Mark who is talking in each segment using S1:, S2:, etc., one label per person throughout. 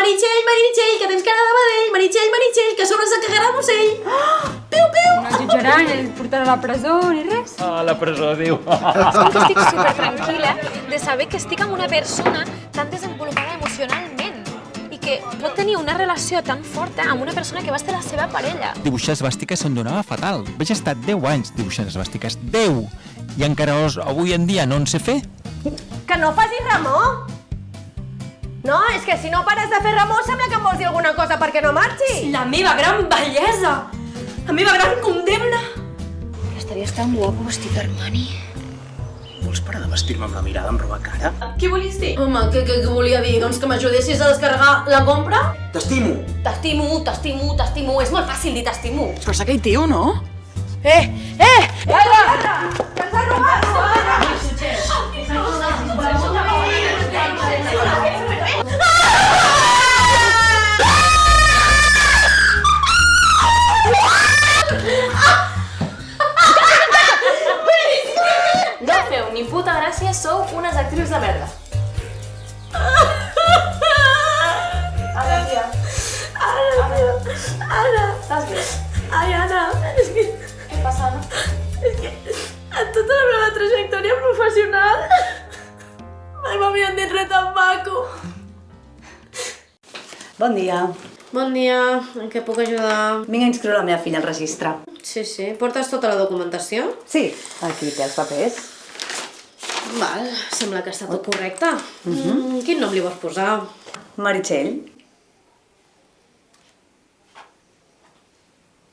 S1: Meritxell, Meritxell, que tens cara de vedell, Meritxell, Meritxell, que a sobre se cagarà el musell. Piu, piu.
S2: No el jutjaran, el portarà a la presó ni res.
S3: A la presó, diu.
S4: Com que estic supertranquil·la de saber que estic amb una persona tan desenvolupada emocionalment i que pot tenir una relació tan forta amb una persona que va ser la seva parella.
S5: Dibuixar esvàstiques se'm donava fatal. Vaig estar 10 anys dibuixant esvàstiques. 10! I encara avui en dia no en sé fer.
S1: Que no facis remor. No, és que si no pares de fer remor sembla que em vols dir alguna cosa perquè no marxi.
S6: La meva gran bellesa! La meva gran condemna!
S4: Estaries tan guapo vestit d'Armani.
S3: Vols parar de vestir-me amb la mirada, amb roba cara?
S6: Què volies dir?
S1: Home, què volia dir? Doncs que m'ajudessis a descarregar la compra?
S3: T'estimo!
S1: T'estimo, t'estimo, t'estimo. És molt fàcil dir t'estimo.
S7: Però és aquell tio, no?
S1: Calla! Que ens ha robat!
S6: No feu ni puta gràcia, sou unes actrius de merda. Ara, tia.
S1: Anna!
S6: Estàs bé?
S1: Ai, Anna, és que
S6: Què passa, Anna?
S1: en tota la meva trajectòria professional mai m'havien dit res tan maco.
S8: Bon dia.
S1: Bon dia, en què puc ajudar?
S8: Vinc a inscriure la meva filla al registre.
S1: Sí, portes tota la documentació?
S8: Sí, aquí té els papers.
S1: Val, sembla que està tot correcte. Quin nom li vols posar?
S8: Meritxell.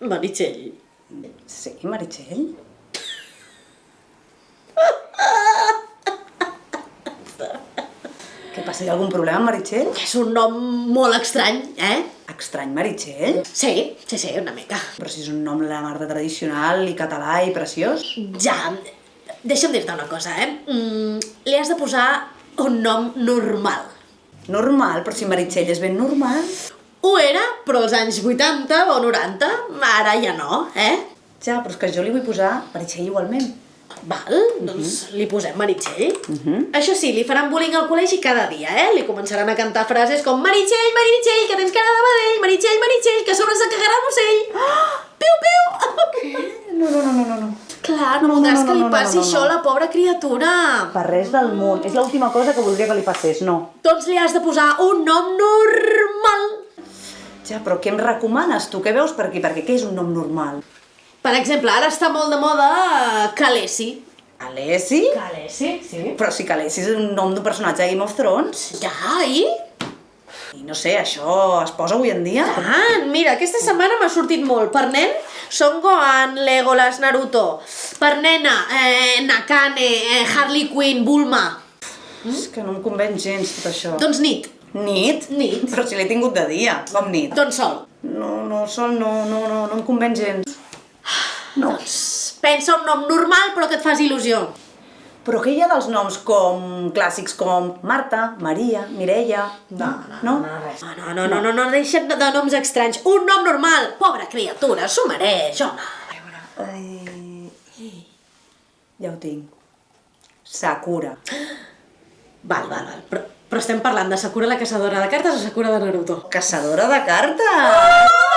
S1: Meritxell.
S8: Sí, Meritxell. Què passa? Hi ha algun problema amb Meritxell?
S1: És un nom molt estrany,
S8: Estrany, Meritxell?
S1: Sí, una mica.
S8: Però si és un nom la mar de tradicional i català i preciós.
S1: Ja, deixa'm dir-te una cosa, li has de posar un nom normal.
S8: Normal, però si Meritxell és ben normal.
S1: Ho era, però als anys 80 o 90, ara ja no,
S8: Ja, però és que jo li vull posar Meritxell igualment.
S1: Val, doncs li posem Meritxell. Això sí, li faran bullying al col·legi cada dia, Li començaran a cantar frases com Meritxell, Meritxell, que tens cara de vedell, Meritxell, Meritxell, que a sobre se cagarà el musell. Piu, piu!
S8: No.
S1: Clar, no voldràs que li passi això a la pobra criatura.
S8: Per res del món. És l'última cosa que voldria que li passés, no.
S1: Doncs li has de posar un nom normal.
S8: Ja, però què em recomanes tu? Què veus per aquí? Perquè què és un nom normal?
S1: Per exemple, ara està molt de moda Khaleesi.
S8: Khaleesi?
S1: Khaleesi, sí.
S8: Però si Khaleesi és un nom d'un personatge de Game of Thrones.
S1: Ja, i?
S8: I no sé, això es posa avui en dia?
S1: Mira, aquesta setmana m'ha sortit molt. Per nen, Son Gohan, Legolas, Naruto. Per nena, Nakane, Harley Quinn, Bulma.
S8: És que no em convenç gens tot això.
S1: Doncs nit.
S8: Nit?
S1: Nit.
S8: Però si l'he tingut de dia, com nit?
S1: Doncs sol.
S8: No, sol no em convenç gens. No.
S1: Doncs pensa un nom normal però que et faci il·lusió.
S8: Però què hi ha dels noms com clàssics com Marta, Maria, Mireia? No,
S1: Deixa't de noms estranys. Un nom normal. Pobra criatura, s'ho mereix, home.
S8: Ja ho tinc. Sakura.
S1: Val. Però estem parlant de Sakura la caçadora de cartes o Sakura de Naruto?
S8: Caçadora de cartes!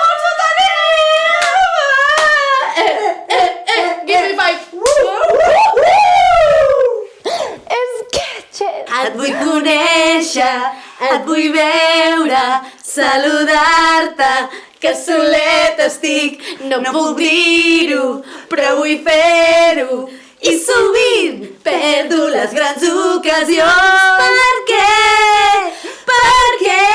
S1: Give me five!
S8: Et vull conèixer, et vull veure, saludar-te, que solet estic, no puc dir-ho, però vull fer-ho. I sovint perdo les grans ocasions. Per què?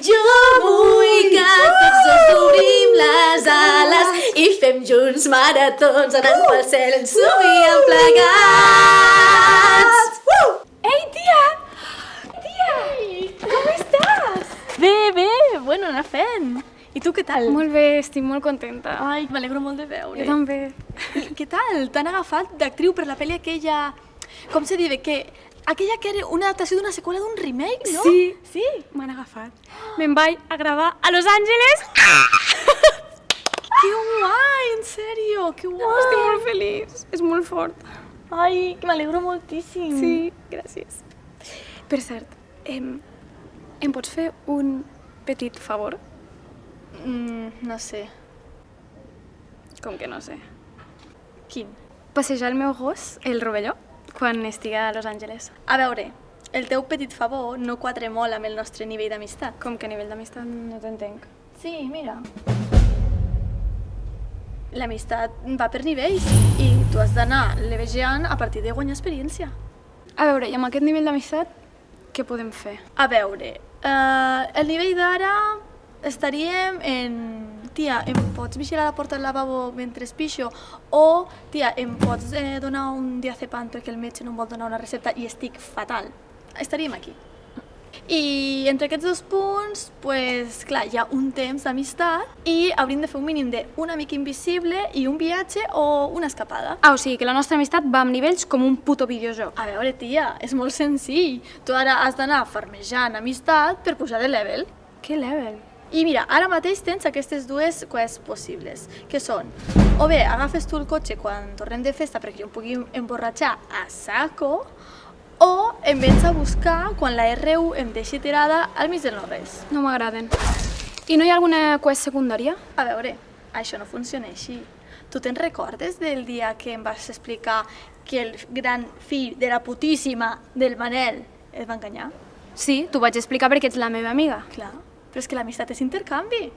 S8: Jo vull que tots dos obrim les ales i fem junts maratons anant pel cel en somiem plegats.
S2: Ei, tia! Tia! Com estàs? Bé, bueno, anar fent. I tu què tal?
S9: Molt bé, estic molt contenta.
S2: Ai, m'alegro molt de veure.
S9: Jo també.
S2: Què tal? T'han agafat d'actriu per la pel·li aquella... Com se diu? Aquella que era una adaptació d'una seqüela d'un remake, no?
S9: Sí, m'han agafat. Me'n vaig a gravar a Los Angeles.
S2: Que guai, en sèrio, que guai.
S9: Estic molt feliç, és molt fort.
S2: Ai, que m'alegro moltíssim.
S9: Sí, gràcies. Per cert, em pots fer un petit favor?
S2: No sé.
S9: Com que no sé?
S2: Quin?
S9: Passejar el meu gos, el rovelló, quan estigui a Los Angeles.
S2: A veure, el teu petit favor no quadra molt amb el nostre nivell d'amistat.
S9: Com que nivell d'amistat? No t'entenc.
S2: Sí, mira. L'amistat va per nivells i tu has d'anar levejant a partir de guanyar experiència.
S9: A veure, i amb aquest nivell d'amistat, què podem fer?
S2: A veure, el nivell d'ara estaríem en... Tia, em pots vigilar la porta del lavabo mentre pixo? O, tia, em pots donar un diazepam perquè el metge no em vol donar una recepta i estic fatal? Estaríem aquí. I entre aquests dos punts, pues, clar, hi ha un temps d'amistat i hauríem de fer un mínim d'un amic invisible i un viatge o una escapada.
S9: Ah, o sigui que la nostra amistat va amb nivells com un puto videojoc.
S2: A veure, tia, és molt senzill. Tu ara has d'anar farmejant amistat per pujar de level.
S9: Què level?
S2: I mira, ara mateix tens aquestes dues coses possibles, que són, o bé agafes tu el cotxe quan tornem de festa perquè jo em pugui emborratxar a saco, o em vens a buscar quan la R1 em deixi tirada al mig del no-res.
S9: No m'agraden. I no hi ha alguna quest secundària?
S2: A veure, això no funciona així. Tu te'n recordes del dia que em vas explicar que el gran fill de la putíssima del Manel et va enganyar?
S9: Sí, t'ho vaig explicar perquè ets la meva amiga.
S2: Clar, però és que l'amistat és intercanvi.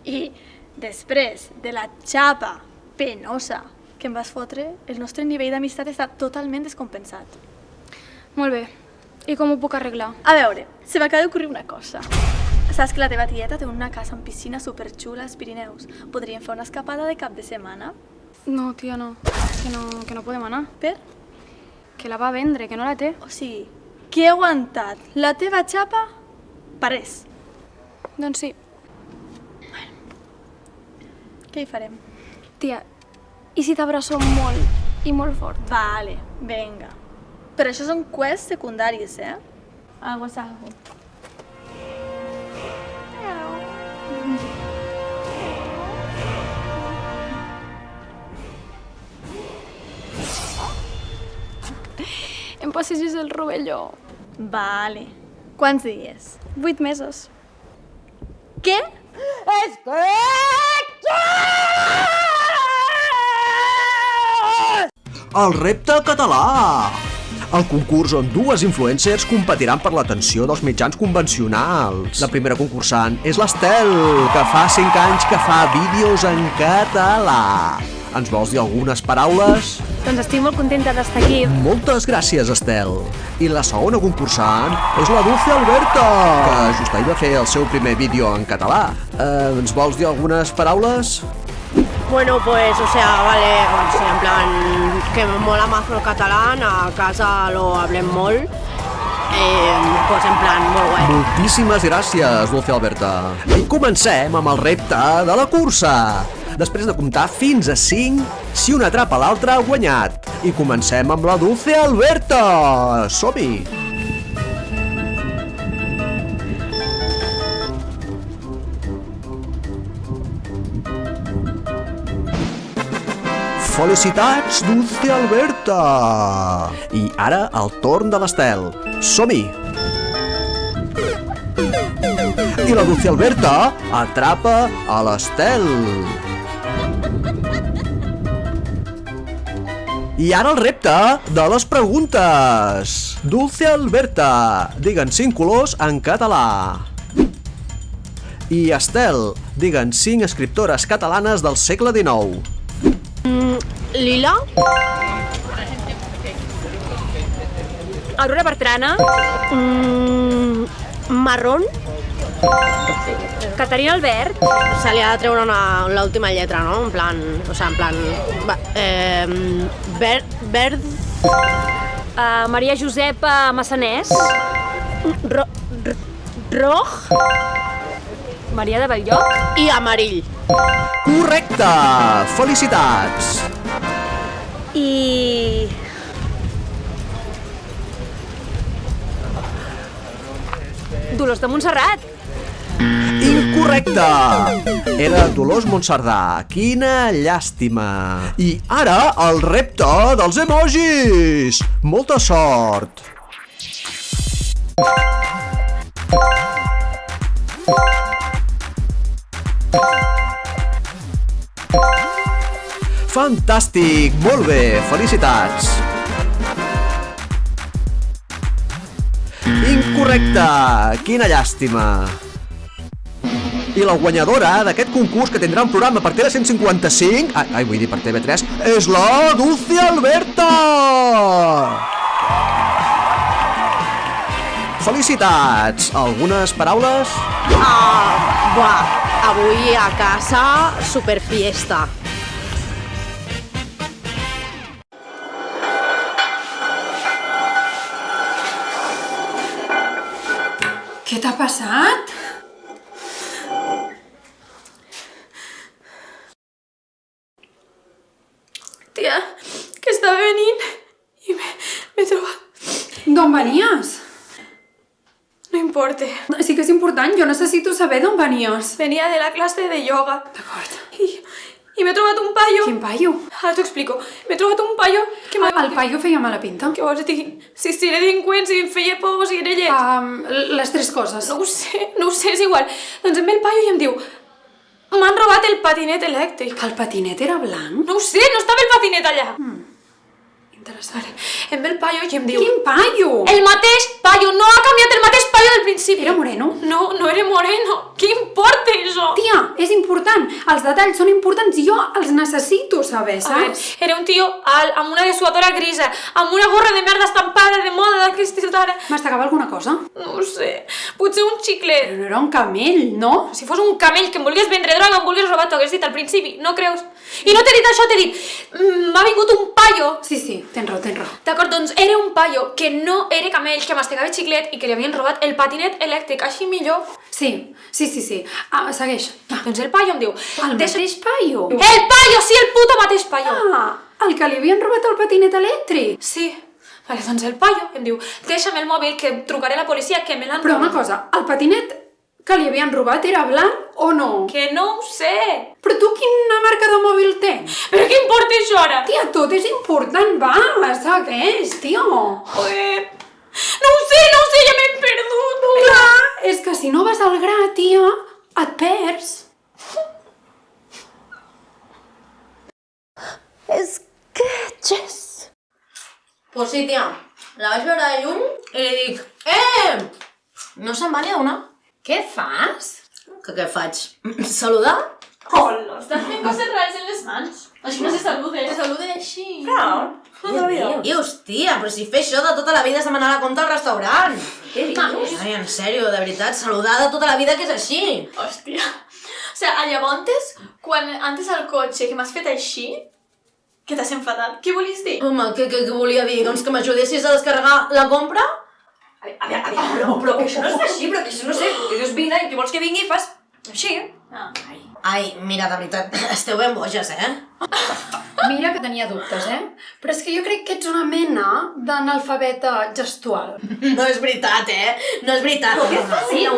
S2: I després de la xapa penosa que em vas fotre, el nostre nivell d'amistat està totalment descompensat.
S9: Molt bé. I com ho puc arreglar?
S2: A veure, se m'acaba d'ocorrir una cosa. Saps que la teva tieta té una casa amb piscina superxula als Pirineus. Podríem fer una escapada de cap de setmana?
S9: No, tia, no. Que no podem anar.
S2: Per?
S9: Que la va vendre, que no la té.
S2: O sigui, que he aguantat la teva xapa per res.
S9: Doncs sí.
S2: Què hi farem?
S9: Tia, i si t'abraço molt i molt fort?
S2: Vale, venga. Però això són quests secundaris, eh? Algo es algo.
S9: Em passeges el rovelló.
S2: Vale. Quants dies?
S9: 8 mesos.
S2: Què?
S7: El repte català! El concurs on dues influencers competiran per l'atenció dels mitjans convencionals. La primera concursant és l'Estel, que fa 5 anys que fa vídeos en català. Ens vols dir algunes paraules?
S9: Doncs estic molt contenta d'estar aquí.
S7: Moltes gràcies, Estel. I la segona concursant és la Dulce Alberta, que just ahir va fer el seu primer vídeo en català. Ens vols dir algunes paraules?
S8: Bueno, pues, o sea, vale, o sea, en plan, que me mola mazo el catalán, a casa lo hablem molt, pues en plan, molt guai.
S7: Moltíssimes gràcies, Dulce Alberta. I comencem amb el repte de la cursa. Després de comptar fins a 5, si un atrapa l'altre ha guanyat. I comencem amb la Dulce Alberta. Som-hi! Felicitats, Dulce Alberta! I ara el torn de l'Estel. Som-hi! I la Dulce Alberta atrapa a l'Estel. I ara el repte de les preguntes. Dulce Alberta, digue'n 5 colors en català. I Estel, digue'n 5 escriptores catalanes del segle XIX.
S8: Lila?
S6: Aurora Bertrana,
S8: Marrón?
S6: Caterina Albert,
S8: Se li ha de treure l'última lletra, no? En plan, o sea, en plan... Verd...
S6: Maria Josepa Massanès,
S8: Roj
S6: Maria de Belllloc,
S8: i Amarill.
S7: Correcte! Felicitats!
S6: i... Dolors de Montserrat.
S7: Incorrecte! Era Dolors Monserdà. Quina llàstima! I ara el repte dels emojis! Molta sort! Fantàstic! Molt bé! Felicitats! Incorrecte! Quina llàstima! I la guanyadora d'aquest concurs que tindrà un programa per Tele155... vull dir per TV3, és la Dulce Alberta! Felicitats! Algunes paraules?
S8: Avui a casa, superfiesta.
S10: Què t'ha passat?
S2: Tia, que estava venint i m'he trobat.
S10: D'on venies?
S2: No importa.
S10: Sí que és important, jo necessito saber d'on venies.
S2: Venia de la classe de yoga.
S10: D'acord.
S2: I m'he trobat un paio.
S10: Quin paio?
S2: Ara t'ho explico. M'he trobat un paio que m'ha...
S10: El paio feia mala pinta?
S2: Què vols dir? Si era delinqüent, si em feia por, si era lleig.
S10: Les tres coses.
S2: No ho sé, és igual. Doncs em ve el paio i em diu: m'han robat el patinet elèctric.
S10: El patinet era blanc?
S2: No ho sé, no estava el patinet allà.
S10: Interessant.
S2: Em ve el paio i em diu...
S10: Quin paio?
S2: El mateix paio, no ha canviat el mateix paio del principi.
S10: Era moreno?
S2: No, no era moreno. Què importa això?
S10: Tia, és important. Els detalls són importants i jo els necessito saber, saps?
S2: Era un tio alt, amb una dessuadora grisa, amb una gorra de merda estampada de moda d'aquesta ara.
S10: Mastegava alguna cosa?
S2: No ho sé. Potser un xiclet.
S10: Però no era un camell, no?
S2: Si fos un camell que em volgués vendre droga, em volgués robar, t'ho hagués dit al principi, no creus? I no t'he dit això, t'he dit, m'ha vingut un paio.
S10: Sí, tens raó, tens raó.
S2: D'acord, doncs era un paio que no era camell, que mastegava xiclet i que li havien robat el patinet elèctric, així millor.
S10: Sí. Segueix.
S2: Doncs el paio em diu...
S10: El mateix paio?
S2: El paio, sí, el puto mateix paio.
S10: El que li havien robat el patinet elèctric?
S2: Sí. Vale, doncs el paio em diu, deixa'm el mòbil que trucaré a la policia que me l'han robat.
S10: Però una cosa, el patinet que li havien robat era blanc o no?
S2: Que no ho sé.
S10: Però tu quina marca de mòbil tens?
S2: Però què importa això ara?
S10: Tia, tot és important, va, segueix, tio.
S2: Joder. No ho sé, ja m'he perdut.
S10: Clar, és que si no vas al gra, tia, et perds.
S8: Sketches. Pues sí, tia, la vaig veure de lluny i li dic: no se'n va ni a una.
S10: Què fas?
S8: Què faig? Saludar?
S6: Hola, estàs fent coses rares en les mans. Així no se saluda. Se saluda així.
S8: Claro. Què dius, tia? Però si fer això de tota la vida és demanar la compte al restaurant.
S6: Què dius?
S8: Ai, en sèrio, de veritat, saludar de tota la vida que és així.
S6: Hòstia. O sigui, llavors, quan antes al cotxe que m'has fet així, que t'has enfadat, què volies dir?
S8: Home, què volia dir? Doncs que m'ajudessis a descarregar la compra?
S11: Aviam, però que això no es fa així, però que això no sé, que dius vine i tu vols que vingui i fas així.
S8: Ai, mira, de veritat, esteu ben boges,
S10: Mira que tenia dubtes, Però és que jo crec que ets una mena d'analfabeta gestual.
S8: No és veritat, No és veritat.
S10: Però què fas, tia?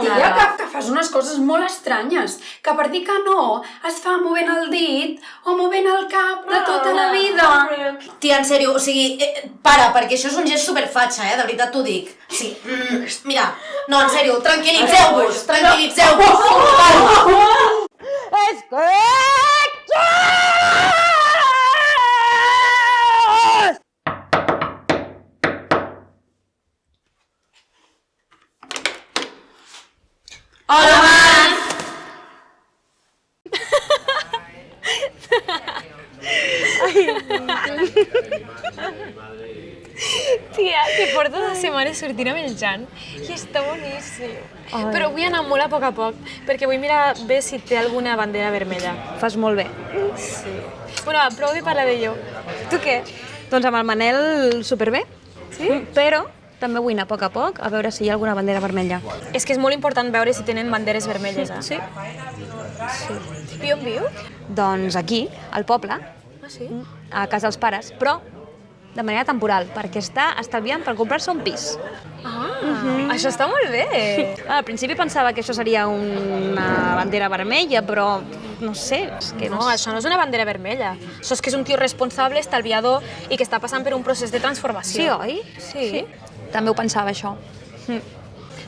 S10: Que fas unes coses molt estranyes. Que per dir que no es fa movent el dit o movent el cap de tota la vida.
S8: Tia, en sèrio, o sigui, para, perquè això és un gest superfatxa, de veritat t'ho dic. Sí, mira, no, en sèrio, tranquil·litzeu-vos, Calma. Hola, Marc!
S4: Tia, que porto 2 setmanes sortint amb el Jan i està boníssim. Però vull anar molt a poc, perquè vull mirar bé si té alguna bandera vermella.
S12: Fas molt bé.
S4: Sí. Bueno, prou de parlar de jo. Tu què?
S12: Doncs amb el Manel superbé,
S4: sí?
S12: Però també vull anar a poc a veure si hi ha alguna bandera vermella.
S4: És que és molt important veure si tenen banderes vermelles,
S12: Sí.
S4: I on viu?
S12: Doncs aquí, al poble,
S4: sí?
S12: a casa dels pares, però de manera temporal, perquè està estalviant per comprar-se un pis.
S4: Això està molt bé.
S12: Al principi pensava que això seria una bandera vermella, però no sé, és que
S4: no, això no és una bandera vermella. Això és que és un tio responsable, estalviador i que està passant per un procés de transformació.
S12: Sí, oi?
S4: Sí.
S12: També ho pensava, això.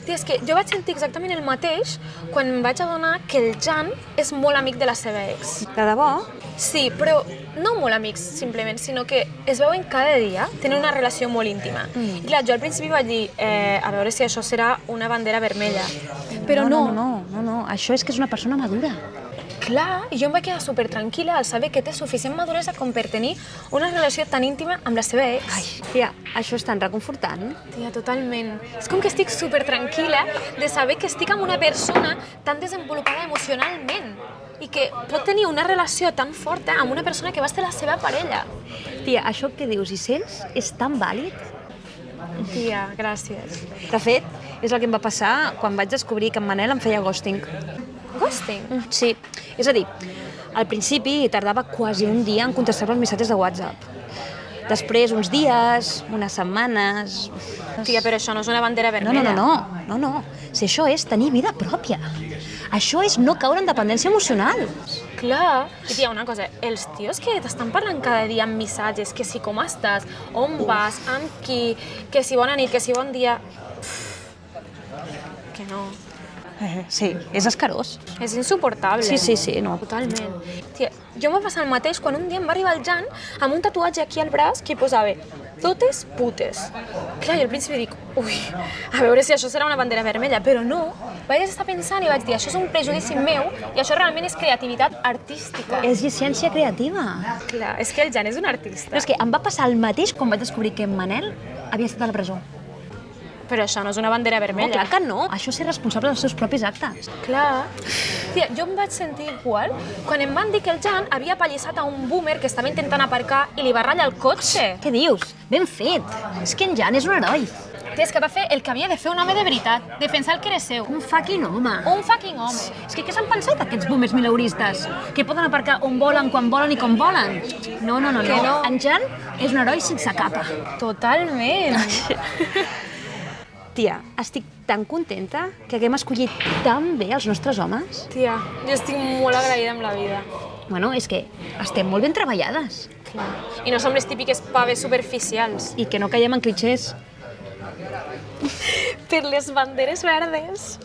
S4: Tia, és que jo vaig sentir exactament el mateix quan em vaig adonar que el Jan és molt amic de la seva ex.
S12: De debò?
S4: Sí, però no molt amics, simplement, sinó que es veuen cada dia, tenen una relació molt íntima. I clar, jo al principi vaig dir, a veure si això serà una bandera vermella. Però no.
S12: No, això és que és una persona madura.
S4: Clar, i jo em vaig quedar supertranquil·la al saber que té suficient maduresa com per tenir una relació tan íntima amb la seva ex.
S12: Ai, tia, això és tan reconfortant.
S4: Tia, totalment. És com que estic supertranquil·la de saber que estic amb una persona tan desenvolupada emocionalment i que pot tenir una relació tan forta amb una persona que va ser la seva parella.
S12: Tia, això que dius i sents és tan vàlid.
S4: Tia, gràcies.
S12: De fet, és el que em va passar quan vaig descobrir que en Manel em feia ghosting.
S4: Ghosting?
S12: Sí, és a dir, al principi tardava quasi un dia en contestar-me els missatges de WhatsApp. Després, uns dies, unes setmanes...
S4: Tia, però això no és una bandera vermella.
S12: No. Si això és tenir vida pròpia. Això és no caure en dependència emocional.
S4: Clar. I tia, una cosa, els tios que t'estan parlant cada dia amb missatges, que si com estàs, on vas, amb qui, que si bona nit, que si bon dia... Que no.
S12: Sí, és escarós.
S4: És insuportable.
S12: Sí, no.
S4: Totalment. Tia, jo m'ha passat el mateix quan un dia em va arribar el Jan amb un tatuatge aquí al braç que hi posava totes putes. Clar, jo al principi dic, ui, a veure si això serà una bandera vermella, però no. Vaig estar pensant i vaig dir, això és un prejudici meu i això realment és creativitat artística.
S12: És llicència creativa.
S4: Clar, és que el Jan és un artista.
S12: Però és que em va passar el mateix quan vaig descobrir que en Manel havia estat a la presó.
S4: Però això no és una bandera vermella.
S12: No, clar que no. Això és ser responsable dels seus propis actes.
S4: Clar. Tia, jo em vaig sentir igual quan em van dir que el Jan havia apallissat a un boomer que estava intentant aparcar i li va ratllar el cotxe.
S12: Què dius? Ben fet. És que en Jan és un heroi.
S4: Tia, és que va fer el que havia de fer un home de veritat, defensar el que era seu.
S12: Un fucking home.
S4: Un fucking home.
S12: És que què s'han pensat aquests boomers mileuristes? Que poden aparcar on volen, quan volen i com volen? No. En Jan és un heroi sense capa.
S4: Totalment.
S12: Tia, estic tan contenta que haguem escollit tan bé els nostres homes.
S4: Tia, jo estic molt agraïda amb la vida.
S12: Bueno, és que estem molt ben treballades.
S4: Clar. I no som les típiques paves superficials.
S12: I que no caiem en clichés.
S4: Per les banderes verdes.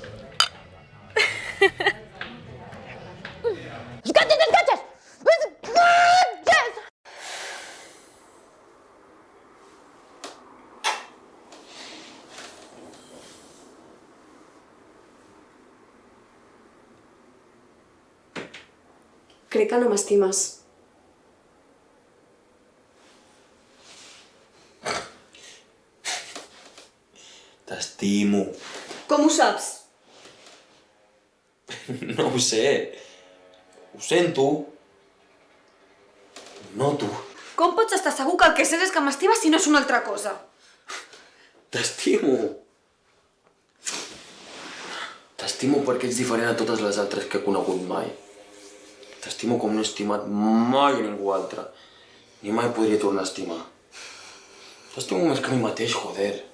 S8: Escotxes!
S1: Crec que no m'estimes.
S13: T'estimo.
S1: Com ho saps?
S13: No ho sé. Ho sento. No tu.
S1: Com pots estar segur que el que sents és que m'estimes si no és una altra cosa?
S13: T'estimo. T'estimo perquè ets diferent a totes les altres que he conegut mai. T'estimo com no he estimat mai ningú altre. Ni mai podria tornar a estimar. T'estimo més que a mi mateix, joder.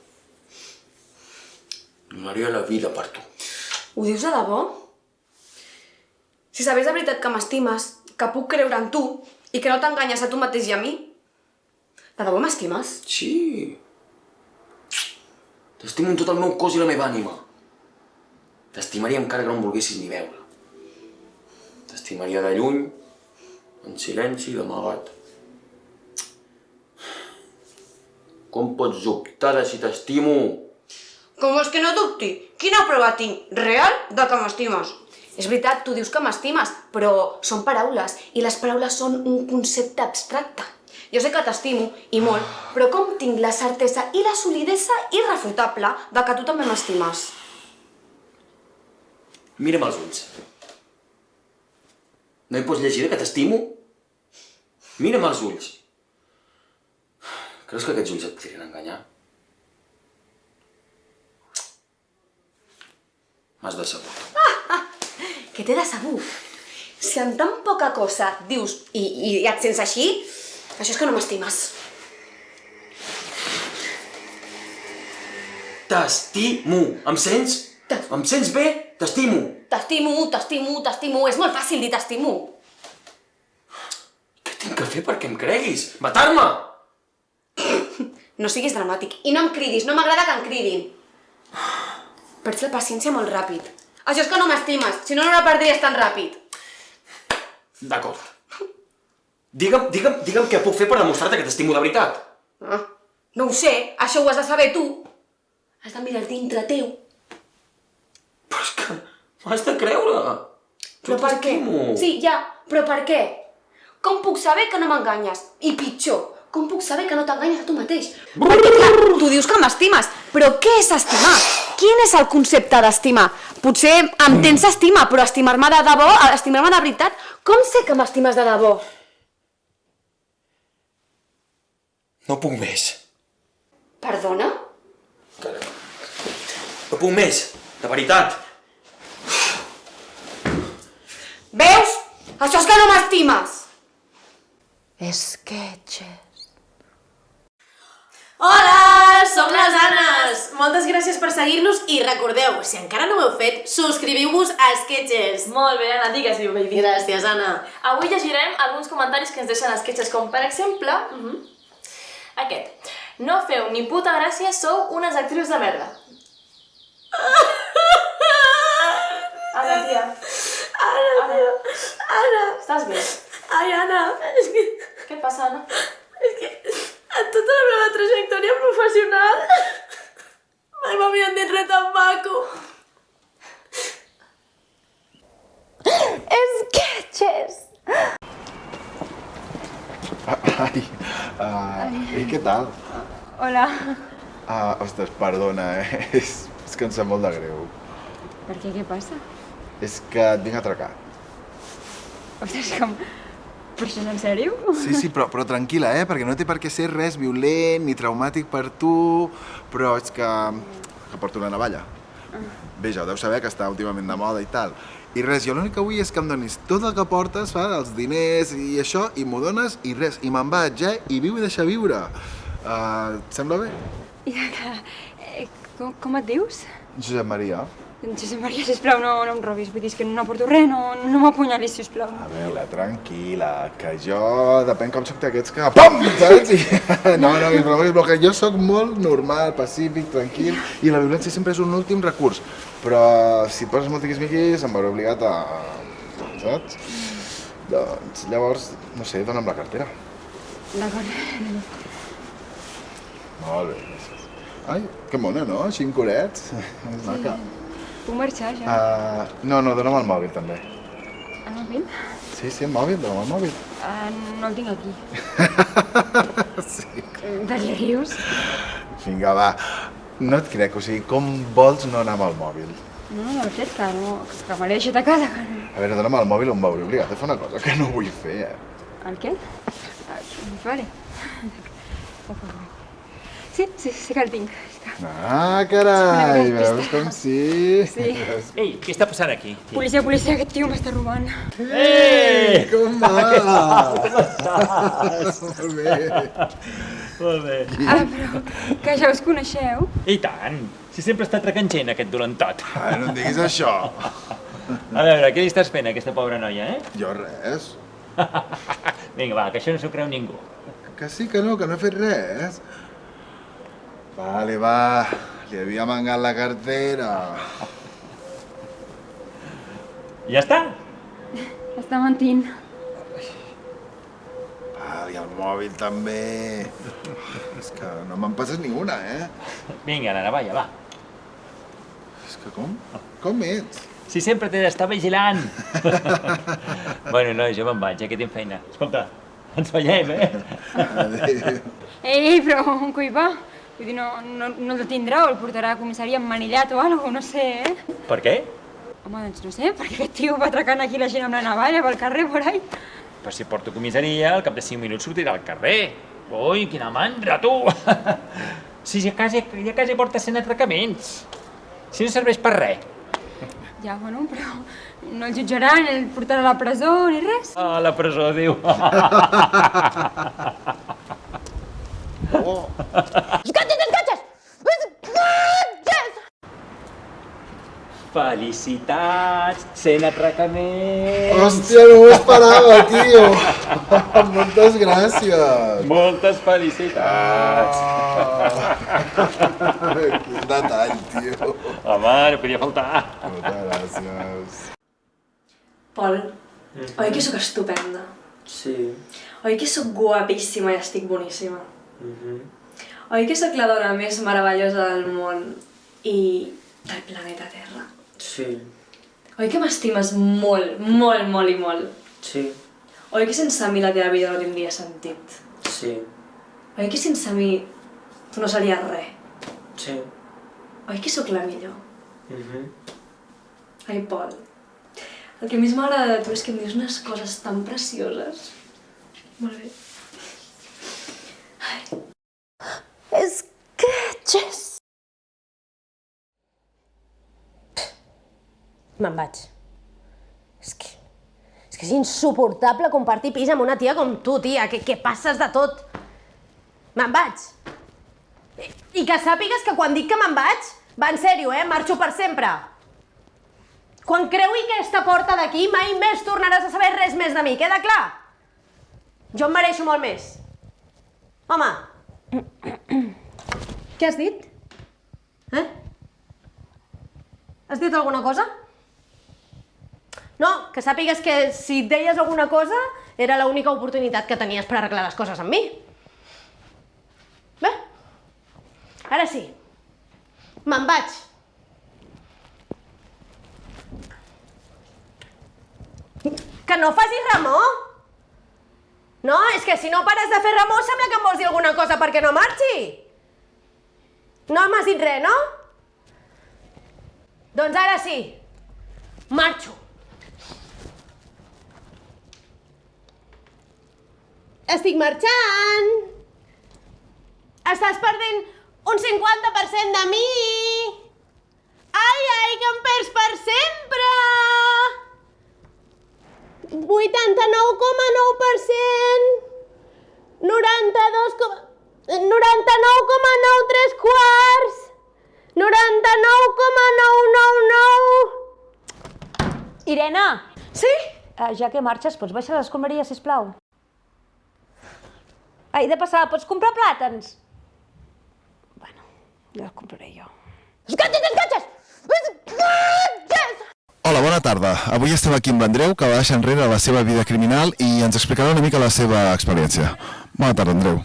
S13: Donaria la vida per tu.
S1: Ho dius de debò? Si sabés de veritat que m'estimes, que puc creure en tu i que no t'enganyes a tu mateix i a mi, de debò m'estimes?
S13: Sí. T'estimo amb tot el meu cos i la meva ànima. T'estimaria encara que no em volguessis ni veure. T'estimaria de lluny, en silenci i d'amagat. Com pots dubtar de si t'estimo?
S1: Com vols que no dubti? Quina prova tinc real de que m'estimes? És veritat, tu dius que m'estimes, però són paraules, i les paraules són un concepte abstracte. Jo sé que t'estimo, i molt, però com tinc la certesa i la solidesa irrefutable de que tu també m'estimes?
S13: Mira'm els ulls. No hi pots llegir que t'estimo? Mira'm els ulls. Creus que aquests ulls et podrien enganyar? M'has decebut.
S1: Què t'he decebut? Si en tan poca cosa dius i et sents així, això és que no m'estimes.
S13: T'estimo! Em sents? Em sents bé? T'estimo!
S1: T'estimo. És molt fàcil dir t'estimo.
S13: Què tinc que fer perquè em creguis? Matar-me!
S1: No siguis dramàtic. I no em cridis. No m'agrada que em cridin.
S11: Perds la paciència molt ràpid. Això és que no m'estimes, si no, no la perdries tan ràpid.
S13: D'acord. Digue'm què puc fer per demostrar-te que t'estimo de veritat.
S11: No ho sé, això ho has de saber tu. Has de mirar dintre teu.
S13: Però és que m'has de creure.
S11: Però per què? Sí, ja, però per què? Com puc saber que no m'enganyes? I pitjor, com puc saber que no t'enganyes a tu mateix? Perquè clar, tu dius que m'estimes, però què és estimar? Quin és el concepte d'estimar? Potser em tens estima, però estimar-me de debò, estimar-me de veritat, com sé que m'estimes de debò?
S13: No puc més.
S11: Perdona?
S13: No puc més, de veritat.
S11: Veus? Això és que no m'estimes!
S8: Sketches.
S1: Hola, som les Annes! Moltes gràcies per seguir-nos i recordeu, si encara no ho heu fet, subscriviu-vos a Sketches.
S6: Molt bé, Anna, digues-ho, baby.
S1: Gràcies, Anna.
S6: Avui llegirem alguns comentaris que ens deixen Sketches, com per exemple... aquest. No feu ni puta gràcia, sou unes actrius de merda. Anna, tia.
S1: Anna.
S6: Estàs bé?
S1: Ai, Anna, és que...
S6: Què et passa, Anna?
S1: És que en tota la meva trajectòria professional mai m'havien dit res tan maco.
S8: Sketches!
S14: I què tal?
S2: Hola.
S14: Ostres, perdona, és que em sap molt de greu.
S2: Per què? Què passa?
S14: És que et vinc a atracar.
S2: Ostres, com... Però això és en sèrio?
S14: Sí, però tranquil·la, perquè no té per què ser res violent ni traumàtic per tu, però és que porto una navalla. Bé, ja ho deus saber que està últimament de moda i tal. I res, jo l'únic que vull és que em donis tot el que portes, els diners i això, i m'ho dones i res, i me'n vaig, i viu i deixa viure. Et sembla bé?
S2: Com et dius?
S14: Josep Maria.
S2: Josep Maria, sisplau, no em robis. Vull dir, és que no porto res, no m'apunyalis, sisplau.
S14: A veure, tranquil·la, que jo depèn com soc d'aquests que... Pam! Saps? No, però que jo soc molt normal, pacífic, tranquil, i la violència sempre és un últim recurs. Però si et poses molt tiquismiquis em veuré obligat a... saps? Doncs llavors, no sé, dona'm la cartera.
S2: D'acord.
S14: Molt bé, gràcies. Ai, que mona, no? Així en corets. És maca.
S2: Puc marxar, ja?
S14: No, dona'm el mòbil, també.
S2: El mòbil?
S14: Sí, el mòbil, dona'm el mòbil.
S2: No el tinc aquí.
S14: Sí.
S2: De què rius?
S14: Vinga, va. No et crec, o sigui, com vols no anar amb el mòbil?
S2: No, de veritat, que m'he deixat a casa.
S14: A veure, dona'm el mòbil o em veuré obligat a fer una cosa que no vull fer,
S2: El què? Vale. Sí que el tinc.
S14: Carai, veus com sí?
S2: Sí.
S5: Ei, què està passant aquí?
S2: Policia, aquest tio m'està robant.
S5: Ei!
S14: Com va?
S5: Com estàs?
S14: Molt bé.
S5: Molt bé.
S2: Però que ja us coneixeu?
S5: I tant! Si sempre està atracant gent, aquest dolentot.
S14: No em diguis això.
S5: A veure, què li estàs fent a aquesta pobra noia,
S14: Jo res.
S5: Vinga, va, que això no s'ho creu ningú.
S14: Que sí, que no he fet res. Vale, va, li havia mangat la cartera.
S5: Ja està?
S2: Està mentint.
S14: Vale, i el mòbil també. És que no me'n passes ni una,
S5: Vinga, nena, va.
S14: És que com? Com ets?
S5: Si sempre t'he d'estar vigilant. Bueno, no, jo me'n vaig, que tinc feina. Escolta, ens veiem,
S14: Adéu.
S2: Ei, però on coi va? Vull dir, no el detindrà o el portarà a comissària emmanillat o alguna cosa, no sé,
S5: Per què?
S2: Home, doncs no sé, perquè aquest tio va atracant aquí la gent amb la navalla pel carrer, por ahí.
S5: Però si porto comissaria, al cap de 5 minuts sortirà al carrer. Ui, quina mandra, tu! Si ja quasi porta 100 atracaments. Si no serveix per res.
S2: Ja, bueno, però no el jutjaran, el portarà a la presó ni res.
S5: A la presó, diu.
S8: Escotxes!
S5: Felicitats, 100 atracaments.
S14: Hòstia, no m'ho esperava, tio. Moltes gràcies.
S5: Moltes felicitats.
S14: Quin detall, tio.
S5: Home, no podia faltar.
S14: Moltes gràcies.
S6: Pol, oi que sóc estupenda?
S15: Sí.
S6: Oi que sóc guapíssima i estic boníssima? Oi que sóc la dona més meravellosa del món i del planeta Terra?
S15: Sí.
S6: Oi que m'estimes molt, molt, molt i molt?
S15: Sí.
S6: Oi que sense mi la teva vida no tindria sentit?
S15: Sí.
S6: Oi que sense mi tu no series res?
S15: Sí.
S6: Oi que sóc la millor? Ai, Pol, el que més m'agrada de tu és que em dius unes coses tan precioses. Molt bé.
S8: Sketches! Me'n vaig. És que és insuportable compartir pis amb una tia com tu, tia. Que passes de tot. Me'n vaig. I que sàpigues que quan dic que me'n vaig, va en sèrio, marxo per sempre. Quan creui aquesta porta d'aquí, mai més tornaràs a saber res més de mi, queda clar? Jo em mereixo molt més. Home. Què has dit? Has dit alguna cosa? No, que sàpigues que si et deies alguna cosa era l'única oportunitat que tenies per arreglar les coses amb mi. Bé, ara sí, me'n vaig. Que no facis remor? No, és que si no pares de fer remor sembla que em vols dir alguna cosa perquè no marxi. No m'has dit res, no? Doncs ara sí, marxo. Estic marxant. Estàs perdent un 50% de mi. Ai, ai, que em perds per sempre. 89,9%. 99,9 tres quarts. 99,999.
S12: Irene!
S8: Sí?
S12: Ja que marxes, pots baixar l'escombraria, sisplau? Ai, de passar, pots comprar plàtans? Bueno, ja els compraré jo.
S8: Escatxes, escatxes! Escatxes!
S14: Hola, bona tarda. Avui estem aquí amb l'Andreu, que va deixar enrere la seva vida criminal i ens explicarà una mica la seva experiència. Bona tarda, Andreu.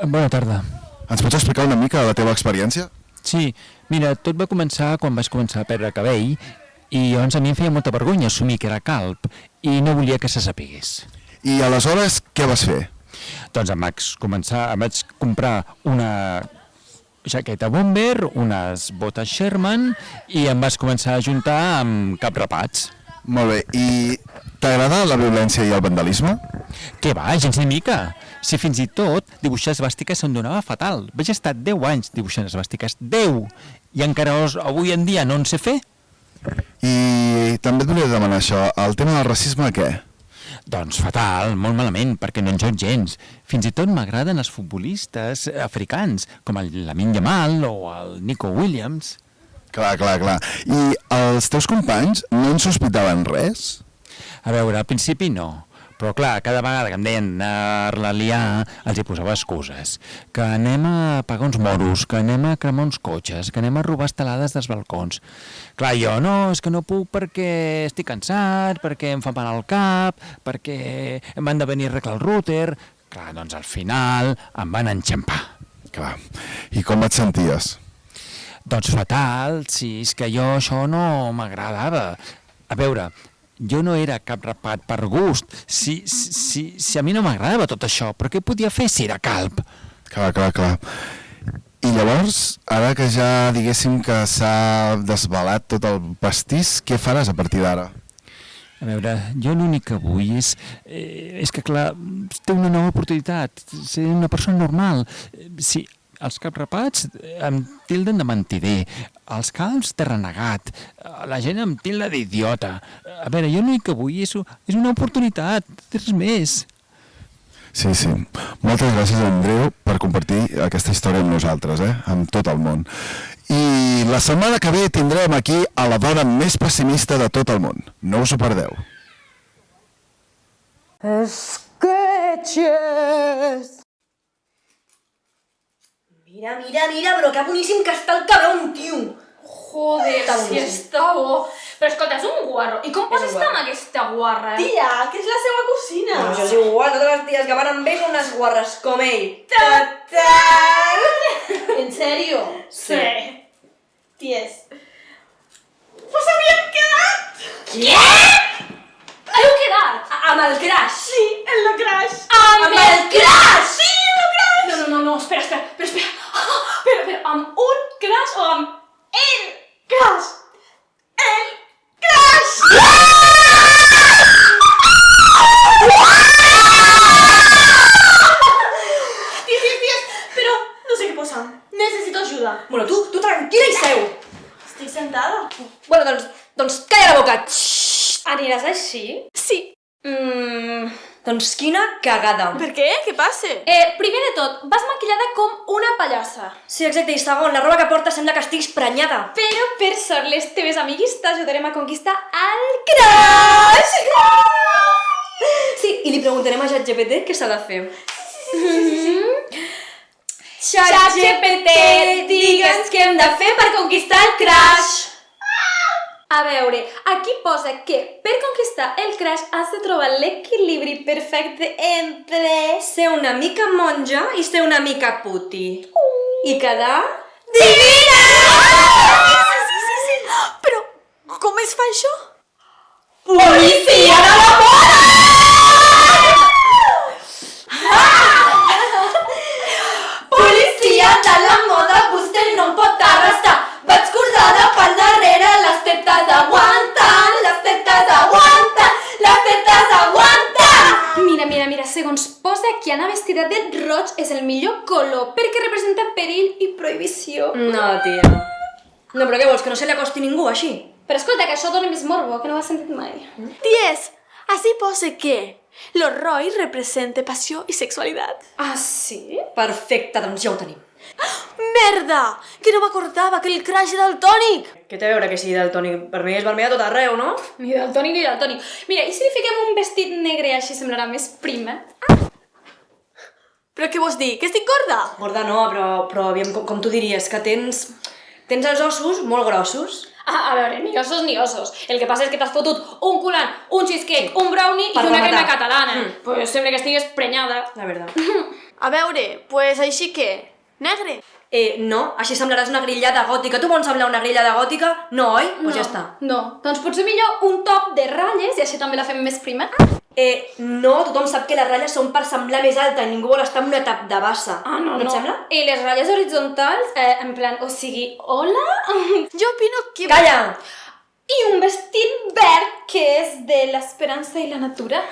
S16: Bona tarda.
S14: Ens pots explicar una mica la teva experiència?
S16: Sí, mira, tot va començar quan vaig començar a perdre cabell i llavors a mi em feia molta vergonya assumir que era calb i no volia que se sapigués.
S14: I aleshores què vas fer?
S16: Doncs em vaig comprar una jaqueta bomber, unes botes Sherman i em vaig començar a ajuntar amb cap-rapats.
S14: Molt bé, i t'agrada la violència i el vandalisme?
S16: Què va, gens ni mica. Si fins i tot dibuixar esvàstiques se'm donava fatal. Vaig estar 10 anys dibuixant esvàstiques, 10! I encara avui en dia no en sé fer.
S14: I també et volia demanar això, el tema del racisme què?
S16: Doncs fatal, molt malament, perquè no en joc gens. Fins i tot m'agraden els futbolistes africans, com el Lamine Yamal o el Nico Williams.
S14: Clar. I els teus companys no en sospitaven res?
S16: A veure, al principi no. Però clar, cada vegada que em deien anar-la a liar, els hi posava excuses. Que anem a pagar uns moros, que anem a cremar uns cotxes, que anem a robar estelades dels balcons. Clar, jo no, és que no puc perquè estic cansat, perquè em fa mal al cap, perquè em van de venir a arreglar el router. Clar, doncs al final em van enxampar.
S14: Clar, i com et senties?
S16: Doncs fatal, sí, és que jo això no m'agradava. A veure, jo no era cap rapat per gust. Si a mi no m'agradava tot això, però què podia fer si era calb?
S14: Clar. I llavors, ara que ja diguéssim que s'ha desvelat tot el pastís, què faràs a partir d'ara?
S16: A veure, jo l'únic que vull és que, clar, té una nova oportunitat, ser una persona normal. Sí, els caprapats em tilden de mentider, els calbs de renegat, la gent em tilda d'idiota. A veure, jo l'únic que vull és una oportunitat, res més.
S14: Sí. Moltes gràcies, Andreu, per compartir aquesta història amb nosaltres, amb tot el món. I la setmana que ve tindrem aquí a la dona més pessimista de tot el món. No us ho perdeu.
S8: Sketches!
S6: Mira, però que boníssim que està el cabron, tio.
S4: Joder, si està bo. Però escolta, és un guarro. I com pots estar amb aquesta guarra?
S1: Tia, que és la seva cosina.
S6: No, això és igual, totes les ties que van amb ell són unes guarres com ell.
S1: En sèrio?
S6: Sí.
S1: Ties. Pues havíem quedat!
S6: Què?
S4: Heu quedat?
S6: Amb el crash.
S1: Sí, en la crash.
S6: Amb el crash!
S1: Sí, en la crash!
S4: No, espera. Però, amb un crash o amb el crash?
S1: El crash! Ties, però no sé què passa. Necessito ajuda.
S6: Bueno, tu tranquil·la i seu.
S1: Estic sentada.
S6: Bueno, doncs calla la boca. Aniràs així?
S4: Sí.
S6: Doncs quina cagada.
S1: Per què? Què passa?
S4: Primer de tot, vas maquillada com una pallassa.
S6: Sí, exacte, i segon, la roba que portes sembla que estiguis prenyada.
S4: Però, per sort, les teves amiguis t'ajudarem a conquistar el crash!
S6: Sí, i li preguntarem a ChatGPT què s'ha de fer.
S4: ChatGPT, digue'ns què hem de fer per conquistar el crash! A veure, aquí posa que per conquistar el crash has de trobar l'equilibri perfecte entre
S6: ser una mica monja i ser una mica puti. I quedar...
S4: divina!
S1: Sí. Però com es fa això?
S6: Policia de la moda! Policia de la moda, vostè no em pot arrestar. Vaig cordada pel darrere, les tetes aguanten, les tetes aguanten, les tetes aguanten!
S4: Mira, segons posa que anar vestida de roig és el millor color perquè representa perill i prohibició.
S6: No, tia. No, però què vols, que no se li acosti ningú, així?
S4: Però escolta, que això dona més morbo, que no ho has sentit mai.
S1: Ties, así posa que lo roig representa passió i sexualitat.
S4: Ah, sí?
S6: Perfecte, doncs ja ho tenim.
S1: Merda! Que no m'acordava que el crash era daltònic!
S6: Què té a veure que sigui daltònic? Per mi és vermell a tot arreu, no?
S4: Ni daltònic ni daltònic. Mira, i si li fiquem un vestit negre així semblarà més prima?
S1: Però què vols dir? Que estic gorda?
S6: Gorda no, però aviam, com tu diries, que tens els ossos molt grossos.
S4: A veure, ni ossos. El que passa és que t'has fotut un culant, un cheesecake, un brownie i una crema catalana. Pues sembla que estigues prenyada.
S6: La veritat.
S1: A veure, pues així que... Negre?
S6: No, així semblaràs una grillada gòtica. Tu vols semblar una grillada gòtica? No, oi? Pues ja està.
S4: No, doncs potser millor un top de ratlles i així també la fem més prima.
S6: No, tothom sap que les ratlles són per semblar més alta i ningú vol estar en una tap de bassa.
S4: No
S6: et sembla?
S4: I les ratlles horitzontals, en plan, o sigui, hola?
S1: Jo opino que...
S6: Calla!
S4: I un vestit verd que és de l'esperança i la natura.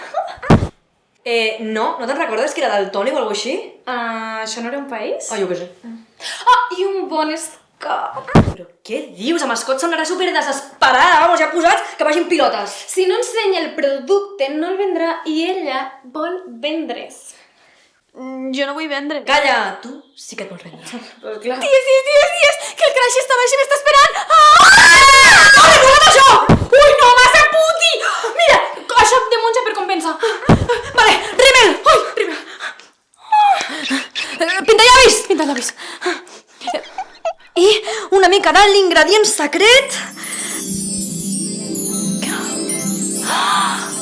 S6: No te'n recordes que era daltònic o alguna cosa així?
S4: Això no era un país?
S6: Jo què sé.
S4: I un bon escot.
S6: Però què dius? Amb escot semblarà super desesperada. Vamos, ja posats, que vagin pilotes.
S4: Si no ensenya el producte, no el vendrà i ella vol vendre's.
S1: Jo no vull vendre.
S6: Calla, tu sí que et vols vendre.
S4: Pues clar.
S1: Ties, que el crash està baix i m'està esperant.
S4: No, recorda't això! Ui, no, massa puti! Mira, això de monja per compensar.
S6: Vale, rímel! Ui, rímel! Pintallavis! I una mica de l'ingredient secret.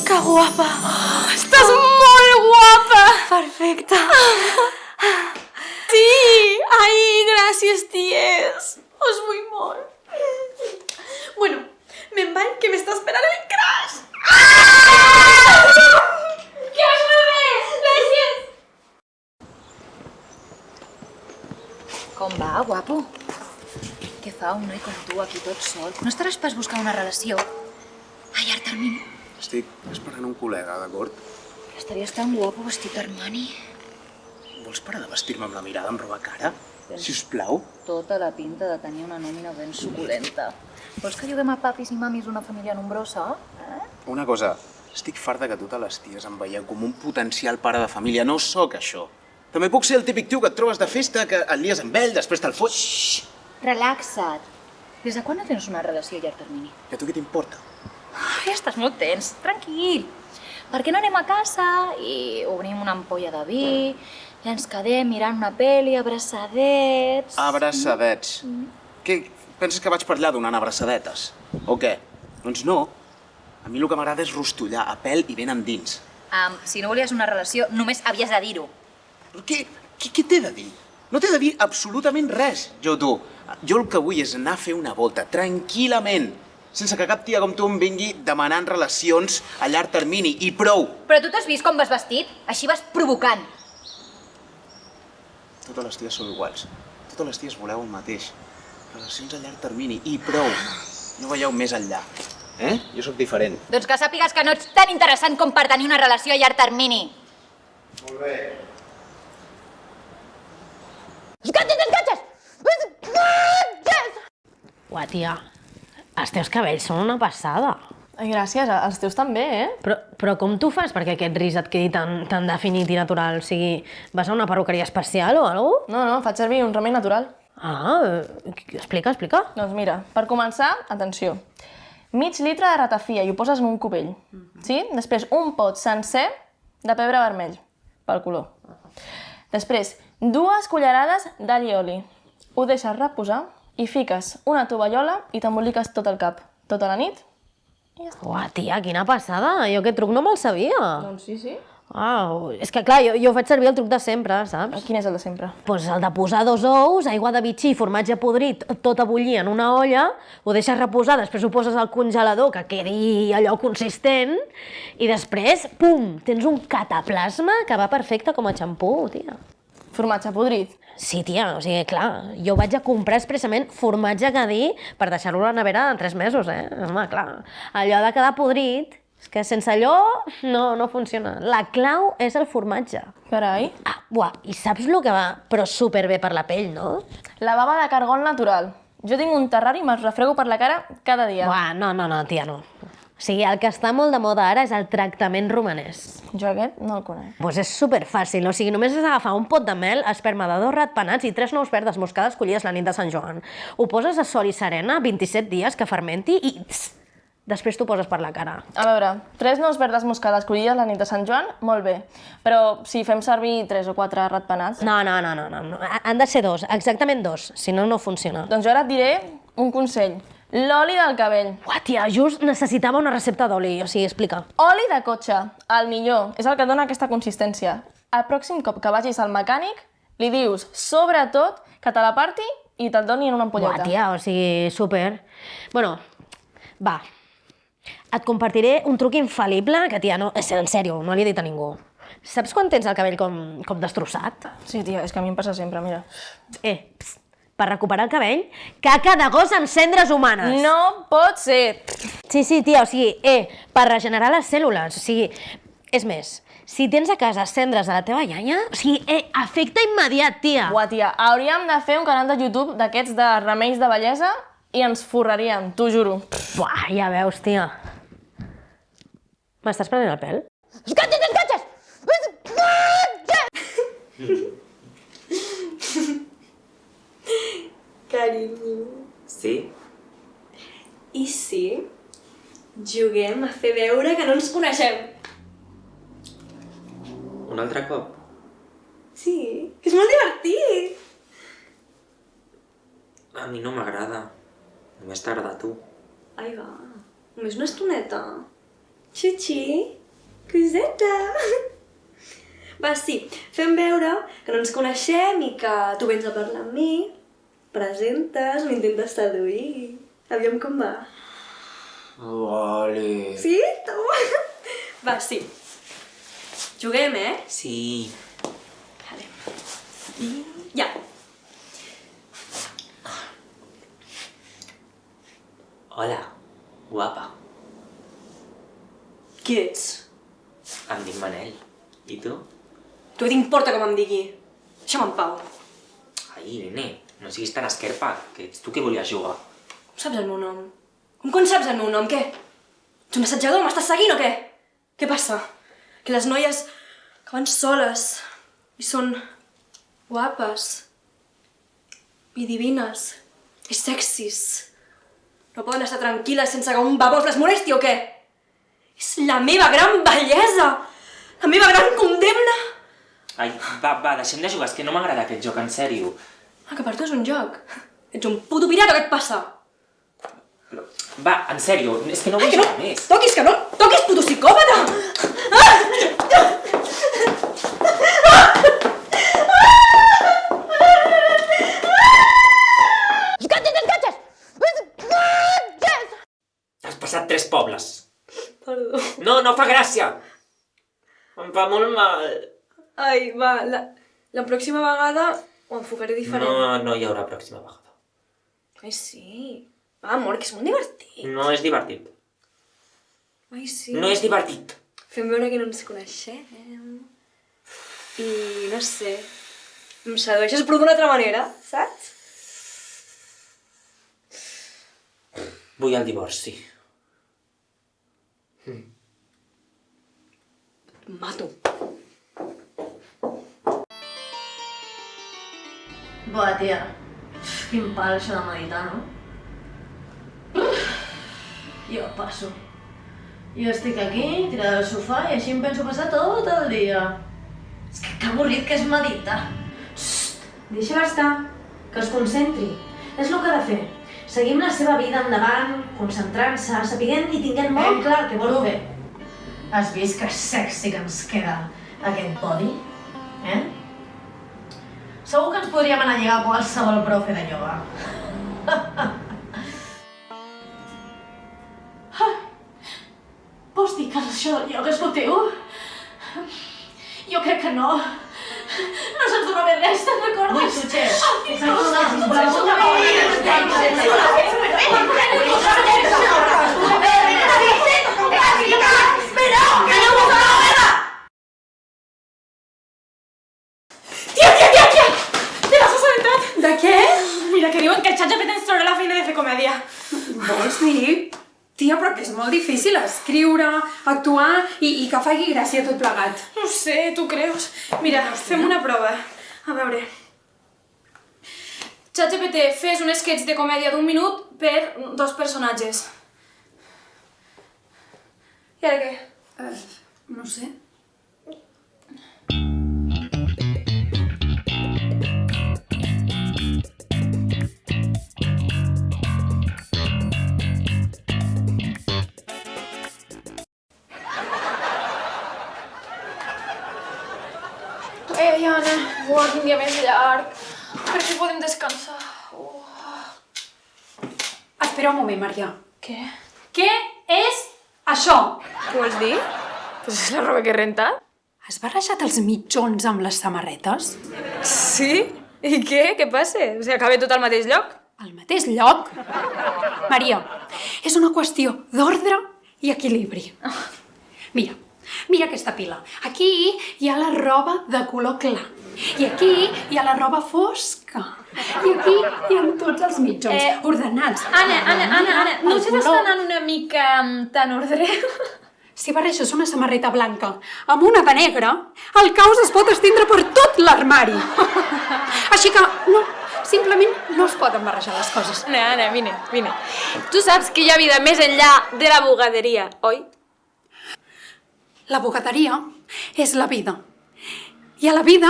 S1: Que guapa!
S4: Estàs molt guapa!
S1: Perfecte! Sí! Ai, gràcies, ties! Us vull molt! Bueno, me'n vaig, que m'està esperant el crash!
S4: Que vas molt bé! Gràcies!
S12: Com va, guapo? Què fa un noi com tu aquí tot sol? No estaràs pas buscant una relació a llarg termini?
S3: Estic esperant un col·lega, d'acord?
S12: Però estaries tan guapo vestit d'Armani.
S3: Vols parar de vestir-me amb la mirada amb roba cara? Sisplau.
S12: Tota la pinta de tenir una nòmina ben suculenta. Vols que juguem a papis i mamis una família nombrosa?
S3: Una cosa, estic farta que totes les ties em veieu com un potencial pare de família. No sóc això. També puc ser el típic tio que et trobes de festa, que et lies amb ell, després te'l fots. Xxxt!
S12: Relaxa't. Des de quan no tens una relació a llarg termini?
S3: I a tu què t'importa?
S12: Ja estàs molt tens, tranquil. Per què no anem a casa i obrim una ampolla de vi,
S15: I ens quedem mirant una pel·li, abraçadets...
S3: Abraçadets. Què, penses que vaig per allà donant abraçadetes? O què? Doncs no. A mi el que m'agrada és rostollar a pèl i ben endins.
S15: Si no volies una relació, només havies de dir-ho.
S3: Què t'he de dir? No t'he de dir absolutament res, jo tu. Jo el que vull és anar a fer una volta, tranquil·lament, sense que cap tia com tu em vingui demanant relacions a llarg termini, i prou.
S15: Però tu t'has vist com vas vestit? Així vas provocant.
S3: Totes les ties sou iguals. Totes les ties voleu el mateix. Relacions a llarg termini, i prou. No veieu més enllà. Jo sóc diferent.
S15: Doncs que sàpigues que no ets tan interessant com per tenir una relació a llarg termini.
S3: Molt bé.
S8: Escatxes! Uah, tia, els teus cabells són una passada.
S17: Ai, gràcies, els teus també,
S8: Però com tu fas perquè aquest ris et quedi tan definit i natural? O sigui, vas a una perruqueria especial o alguna cosa?
S17: No, faig servir un remei natural.
S8: Explica.
S17: Doncs mira, per començar, atenció. Mig litre de ratafia i ho poses en un cubell. Sí? Després un pot sencer de pebre vermell, pel color. Després, 2 cullerades d'all i oli. Ho deixes reposar i fiques una tovallola i t'emboliques tot el cap. Tota la nit i ja està.
S8: Uah, tia, quina passada! Jo aquest truc no me'l sabia.
S17: Doncs sí.
S8: És que clar, jo faig servir el truc de sempre, saps?
S17: Quin és el de sempre?
S8: Doncs el de posar 2 ous, aigua de bitxí, formatge podrit, tot a bullir en una olla, ho deixes reposar, després ho poses al congelador, que quedi allò consistent, i després, pum, tens un cataplasma que va perfecte com a xampú, tia.
S17: Formatge podrit?
S8: Sí, tia, o sigui, clar, jo vaig a comprar expressament formatge cadí per deixar-lo a la nevera 3 mesos, Home, clar, allò de quedar podrit... És que sense allò no funciona. La clau és el formatge.
S17: Carai.
S8: I saps el que va? Però superbé per la pell, no?
S17: La bava de cargol natural. Jo tinc un terrari i me'ls refrego per la cara cada dia.
S8: No, tia, no. O sigui, el que està molt de moda ara és el tractament romanès.
S17: Jo aquest no el conec.
S8: Doncs és superfàcil, o sigui, només has d'agafar un pot de mel, esperma de 2 ratpenats i 3 nous verdes moscades collides la nit de Sant Joan. Ho poses a sol i serena 27 dies que fermenti i... Després t'ho poses per la cara.
S17: A veure, 3 nous verdes moscades collides la nit de Sant Joan, molt bé. Però si fem servir 3 o 4 ratpenats...
S8: No. Han de ser 2, exactament 2, si no, no funciona.
S17: Doncs jo ara et diré un consell. L'oli del cabell.
S8: Uah, tia, just necessitava una recepta d'oli, o sigui, explica.
S17: Oli de cotxe, el millor, és el que dona aquesta consistència. El pròxim cop que vagis al mecànic, li dius, sobretot, que te l'aparti i te'l doni en una ampolleta.
S8: Uah, tia, o sigui, super. Bueno, va. Et compartiré un truc infal·lible que, tia, no, és en sèrio, no li he dit a ningú. Saps quan tens el cabell com destrossat?
S17: Sí, tia, és que a mi em passa sempre, mira.
S8: Per recuperar el cabell, caca de gos amb cendres humanes.
S17: No pot ser.
S8: Sí, tia, o sigui, per regenerar les cèl·lules, o sigui, és més, si tens a casa cendres de la teva iaia, o sigui, efecte immediat, tia.
S17: Uah, tia, hauríem de fer un canal de YouTube d'aquests de remeis de bellesa i ens forraríem, t'ho juro.
S8: Buah, ja veus, tia. M'estàs prenent el pèl?
S6: Escatxes!
S18: Carinyo.
S19: Sí?
S18: I si juguem a fer veure que no ens coneixem?
S19: Un altre cop?
S18: Sí, que és molt divertit.
S19: A mi no m'agrada. Només t'agrada a tu.
S18: Ai, va. Només una estoneta. Xuxi, coseta. Va, sí, fem veure que no ens coneixem i que tu vens a parlar amb mi, presentes, m'intentes seduir. Aviam com va.
S19: Vale.
S18: Sí? Toma. Va, sí. Juguem,
S19: Sí.
S18: Vale. I ja.
S19: Hola, guapa.
S18: Qui ets?
S19: Em dic Manel. I tu?
S18: Tu què t'importa com em digui? Deixa'm en pau.
S19: Ai, nene, no siguis tan esquerpa, que ets tu que volies jugar.
S18: Com saps el meu nom? Com saps el meu nom? Què? Ets un assajador? M'estàs seguint o què? Què passa? Que les noies que van soles i són guapes i divines i sexis no poden estar tranquil·les sense que un babós les molesti o què? És la meva gran bellesa! La meva gran condemna!
S19: Ai, va, deixem de jugar, és que no m'agrada aquest joc, en sèrio.
S18: Que per tu és un joc. Ets un puto pirata, què et passa?
S19: Va, en sèrio, és que no vull jugar més.
S18: Toquis, que no! Toquis, puto psicòpata!
S19: Has passat 3 pobles.
S18: Perdó.
S19: No fa gràcia. Em fa molt mal.
S18: Ai, va, la pròxima vegada ho enfocaré diferent.
S19: No hi haurà pròxima vegada.
S18: Ai, sí. Va, amor, que és molt divertit.
S19: No és divertit.
S18: Ai, sí.
S19: No és divertit.
S18: Fem veure que no ens coneixem. I, no sé, em sedueixes però d'una altra manera, saps?
S19: Vull el divorci.
S18: Mato.
S1: Buah, tia. Quin pal això de meditar, no? Jo passo. Jo estic aquí, tirada al sofà, i així em penso passar tot el dia. És que avorrit que és meditar. Deixa-la estar, que es concentri. És el que ha de fer. Seguim la seva vida endavant, concentrant-se, sapiguent i tinguent molt clar què vol fer. Has vist que sexy que ens queda aquest body? Segur que ens podríem anar a lligar a qualsevol profe de ioga. Vols dir que això del ioga és el teu? Jo crec que no. No se'ns dona bé res, te'n recordes? Vull xutxers.
S10: De què?
S9: Mira, que diuen que el ChatGPT ens traurà la feina de fer comèdia.
S10: Vols dir? Tia, però que és molt difícil escriure, actuar i que faci gràcia tot plegat.
S9: No ho sé, tu creus? Mira, fem una prova. A veure. ChatGPT, fes un sketch de comèdia d'1 minut per 2 personatges. I ara què?
S10: No sé.
S9: Ei, Anna, quin dia més llarg. Per fi podem descansar.
S10: Espera un moment, Maria.
S9: Què?
S10: Què és això?
S9: Què vols dir? Pues és la roba que he rentat.
S10: Has barrejat els mitjons amb les samarretes?
S9: Sí? I què? Què passa? O sigui, acaba tot al mateix lloc?
S10: Al mateix lloc? Maria, és una qüestió d'ordre i equilibri. Mira aquesta pila. Aquí hi ha la roba de color clar. I aquí hi ha la roba fosca. I aquí hi ha tots els mitjons ordenats.
S9: Anna, no t'estàs anant una mica tan ordre?
S10: Si barreges una samarreta blanca amb una de negra, el caos es pot estendre per tot l'armari. Així que, no, simplement no es poden barrejar les coses.
S9: Anna, vine. Tu saps que hi ha vida més enllà de la bugaderia, oi?
S10: La bugaderia és la vida. I a la vida,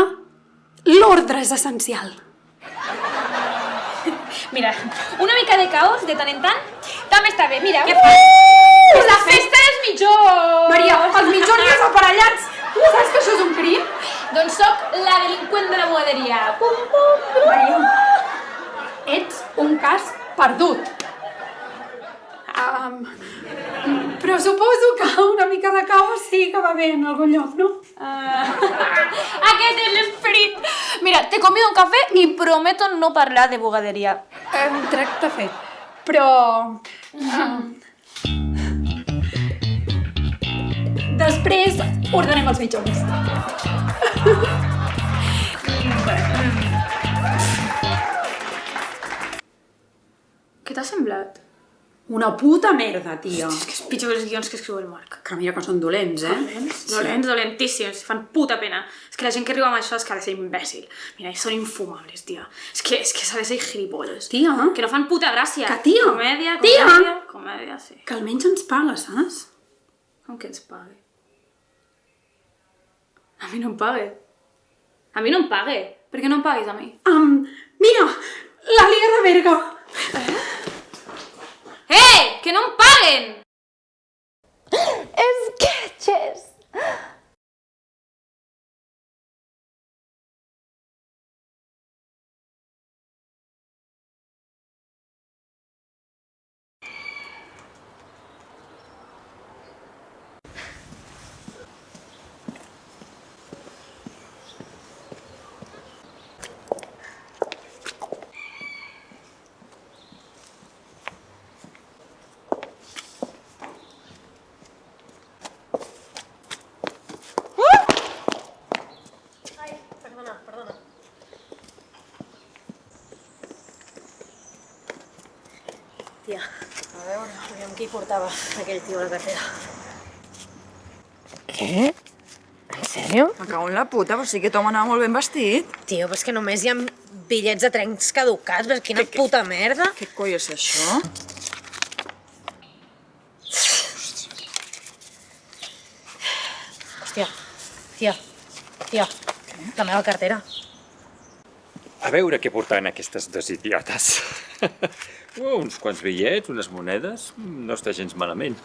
S10: l'ordre és essencial.
S4: Mira, una mica de caos de tant en tant també està bé, mira.
S9: Què fas?
S4: És la festa dels mitjons!
S10: Maria, els mitjons desaparellats! Saps que això és un crim?
S4: Doncs sóc la delinqüent de la bugaderia.
S10: Maria, ets un cas perdut. Però suposo que una mica de caos sí que va bé en algun lloc, no?
S4: Aquest és l'esperit. Mira, te convido a un cafè i prometo no parlar de bugaderia.
S10: Tracte fet. Però... després ordenem els mitjons.
S9: Què t'ha semblat?
S10: Una puta merda, tia.
S9: És que és pitjor que els guions que escriu el Marc.
S10: Que mira que són dolents,
S9: Dolentíssims, fan puta pena. És que la gent que arriba amb això és que ha de ser imbècil. Mira, són infumables, tia. És que s'ha de ser gilipolles.
S10: Tia.
S9: Que no fan puta gràcia.
S10: Que tia.
S9: Comèdia, sí.
S10: Que almenys ens paga, saps?
S9: Com que ens pague? A mi no em pague. A mi no em pague. Per què no em paguis a mi?
S10: Mira, la Liga de Berga.
S9: Que no em paguen!
S17: Sketches!
S1: Perdona. Tia, a veure, aviam qui portava aquell tio a la cartera.
S20: Què? En sèrio? Me cago en la puta, però sí que Tom anava molt ben vestit.
S1: Tio, però és que només hi ha bitllets de trens caducats, però quina puta merda.
S20: Què coi és això?
S1: Hòstia, tia, la meva cartera.
S5: A veure què portaven aquestes dos idiotes. Uns quants bitllets, unes monedes, no està gens malament.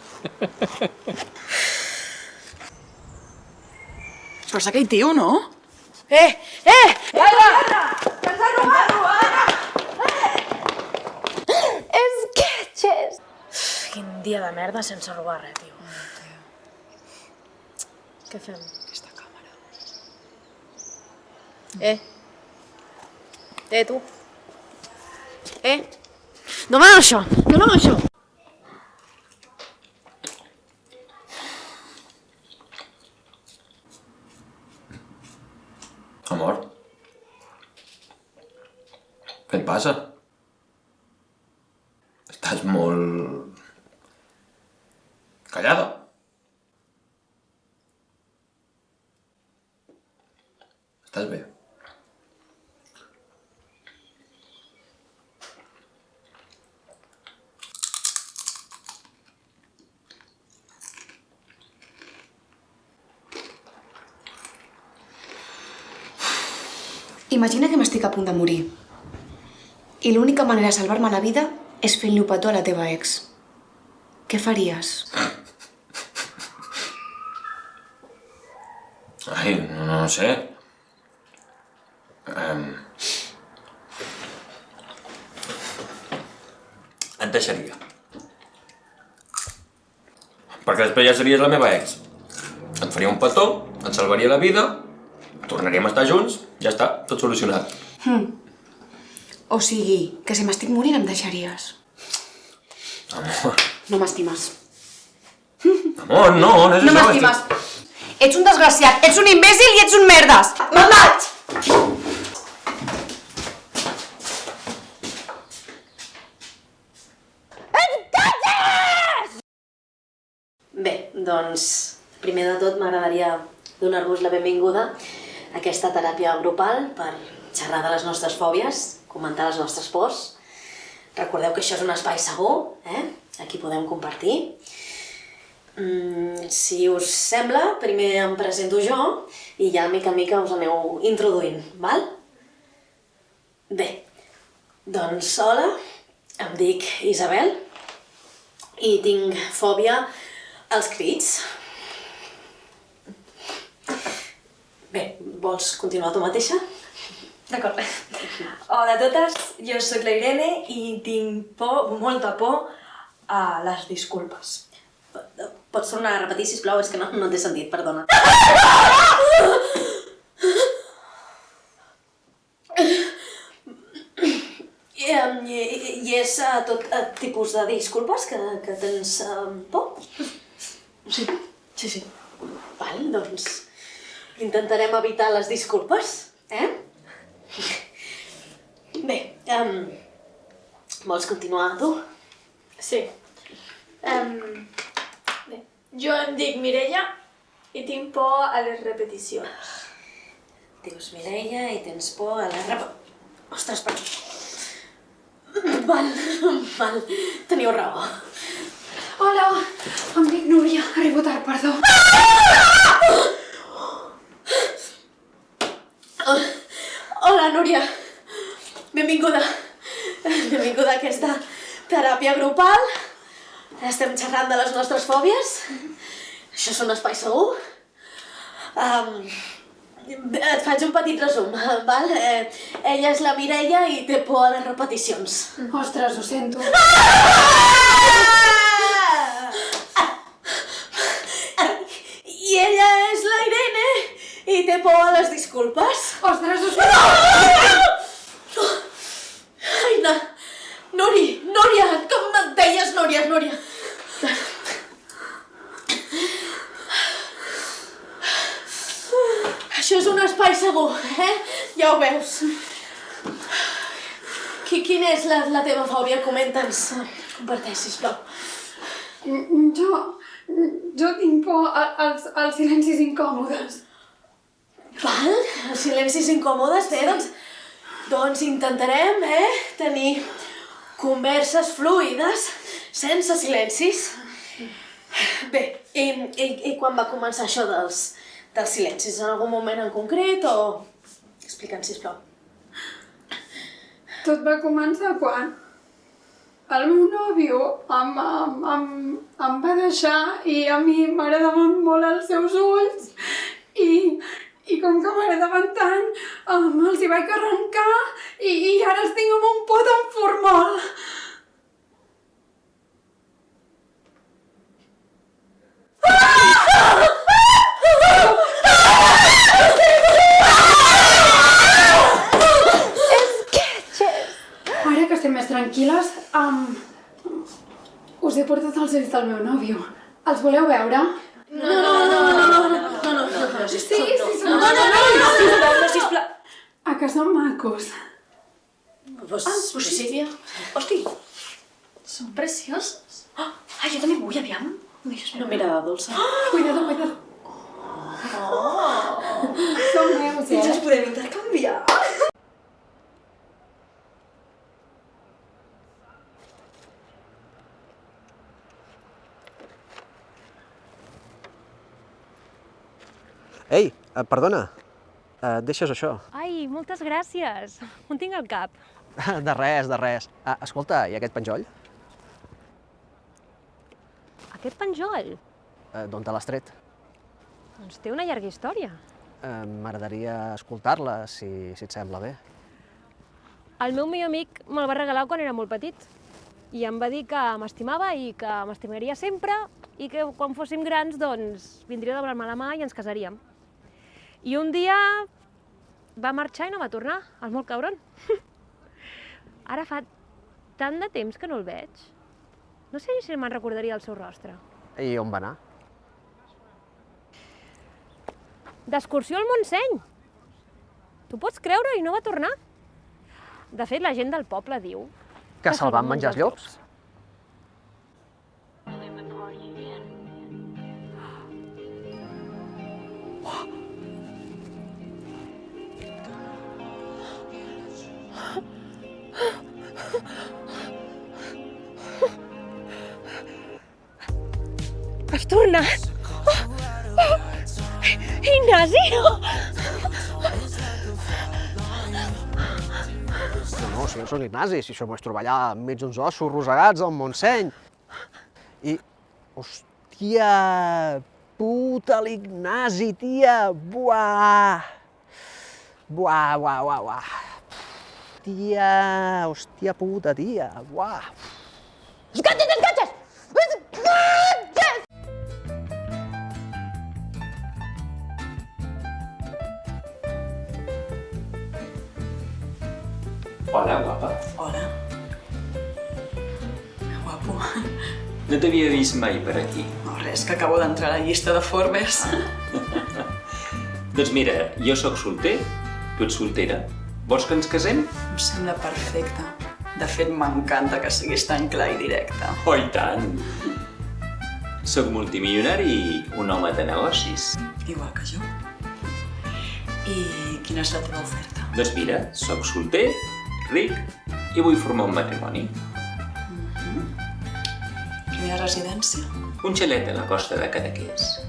S20: Però és aquell tio, no?
S17: Sketches!
S1: Quin dia de merda sense robar res, tio. Què fem?
S20: Aquesta càmera.
S1: Tu. Dóna'm això!
S13: Amor? Què et passa? Estàs molt... callada. Estàs bé?
S11: Imagina que m'estic a punt de morir. I l'única manera de salvar-me la vida és fent-li un petó a la teva ex. Què faries?
S13: Ai, no sé. Et deixaria. Perquè després ja series la meva ex. Et faria un petó, et salvaria la vida, tornaríem a estar junts, ja està, tot solucionat.
S11: O sigui, que si m'estic morint em deixaries.
S13: Amor,
S11: No m'estimes.
S13: amor, no és això.
S11: No m'estimes. Ets un desgraciat, ets un imbècil i ets un merdes. Me'n vaig!
S1: Bé, doncs, primer de tot m'agradaria donar-vos la benvinguda a aquesta teràpia grupal per xerrar de les nostres fòbies, comentar les nostres pors. Recordeu que això és un espai segur, Aquí podem compartir. Si us sembla, primer em presento jo i ja mica en mica us aneu introduint, val? Bé, doncs hola, em dic Isabel i tinc fòbia als crits. Bé, vols continuar tu mateixa?
S18: D'acord. Hola a totes, jo sóc la Irene i tinc por, molta por, a les disculpes.
S1: Pots tornar a repetir, sisplau? És que no t'he sentit, perdona. I és tot tipus de disculpes que tens por?
S18: Sí.
S1: Val, doncs intentarem evitar les disculpes, Bé, vols continuar tu?
S2: Sí. Bé, jo em dic Mireia i tinc por a les repeticions.
S1: Dius Mireia i tens por a la Ostres, perdó. Val, teniu raó.
S10: Hola, em dic Núria, arribo tard, perdó.
S1: Núria. Benvinguda. Benvinguda a aquesta teràpia grupal. Estem xerrant de les nostres fòbies. Això és un espai segur. Et faig un petit resum, val? Ella és la Mireia i té por a les repeticions.
S10: Ostres, ho sento.
S1: I ella és la Irene i té por a les disculpes.
S10: Ostres, ho sento!
S1: Ai, Núria, com et deies, Núria? Això és un espai segur, Ja ho veus. Quina és la teva fòbia? Comenta'ns. Comparteix, sisplau.
S10: Jo tinc por als silencis incòmodes.
S1: Val? Els silencis incòmodes, bé, doncs intentarem, tenir converses fluides, sense silencis. Bé, i quan va començar això dels silencis? En algun moment en concret o... Explica'ns, sisplau.
S10: Tot va començar quan el meu nòvio em va deixar i a mi m'agradaven molt els seus ulls i com que m'agradaven tant, els hi vaig arrencar i ara els tinc amb un pot en formol. Ara que estem més tranquil·les, us he portat els ulls del meu nòvio. Els voleu veure?
S1: No, sisplau.
S10: A que són macos?
S1: Pues sí.
S9: Hosti, són preciosos. Ai, jo també vull, aviam.
S1: Una mirada dolça.
S10: Cuidado. Són meus,
S9: Ens els podem intercanviar.
S7: Ei, perdona, et deixes això?
S12: Ai, moltes gràcies. On tinc el cap?
S7: De res. Escolta, i aquest penjoll?
S12: Aquest penjoll?
S7: D'on te l'has tret?
S12: Doncs té una llarga història.
S7: M'agradaria escoltar-la, si et sembla bé.
S12: El meu millor amic me'l va regalar quan era molt petit i em va dir que m'estimava i que m'estimaria sempre i que quan fóssim grans, doncs, vindria a doblar-me la mà i ens casaríem. I un dia va marxar i no va tornar, és molt cabron. Ara fa tant de temps que no el veig. No sé si me'n recordaria el seu rostre.
S7: I on va anar?
S12: D'excursió al Montseny. T'ho pots creure? I no va tornar. De fet, la gent del poble diu...
S7: Que se'l van menjar els llops?
S12: Has tornat? Ignasi!
S7: No, si jo soc Ignasi, si això m'ho vaig trobar allà enmig d'uns ossos rosegats al Montseny. I, hòstia, puta l'Ignasi, tia, buah. Tia, hòstia puta, tia, buah.
S6: Escatxes!
S19: Hola, guapa.
S20: Hola. Guapo.
S19: No t'havia vist mai per aquí.
S20: No, res, que acabo d'entrar a la llista de Forbes.
S19: Doncs mira, jo sóc solter, tu ets soltera. Vols que ens casem?
S20: Em sembla perfecte. De fet, m'encanta que siguis tan clar i directe.
S19: Oh, i tant! Soc multimilionari i un home de negocis.
S20: Igual que jo. I quina és la teva oferta?
S19: Doncs mira, soc solter, ric i vull formar un matrimoni.
S20: Quina residència?
S19: Un xalet a la costa de Cadaqués.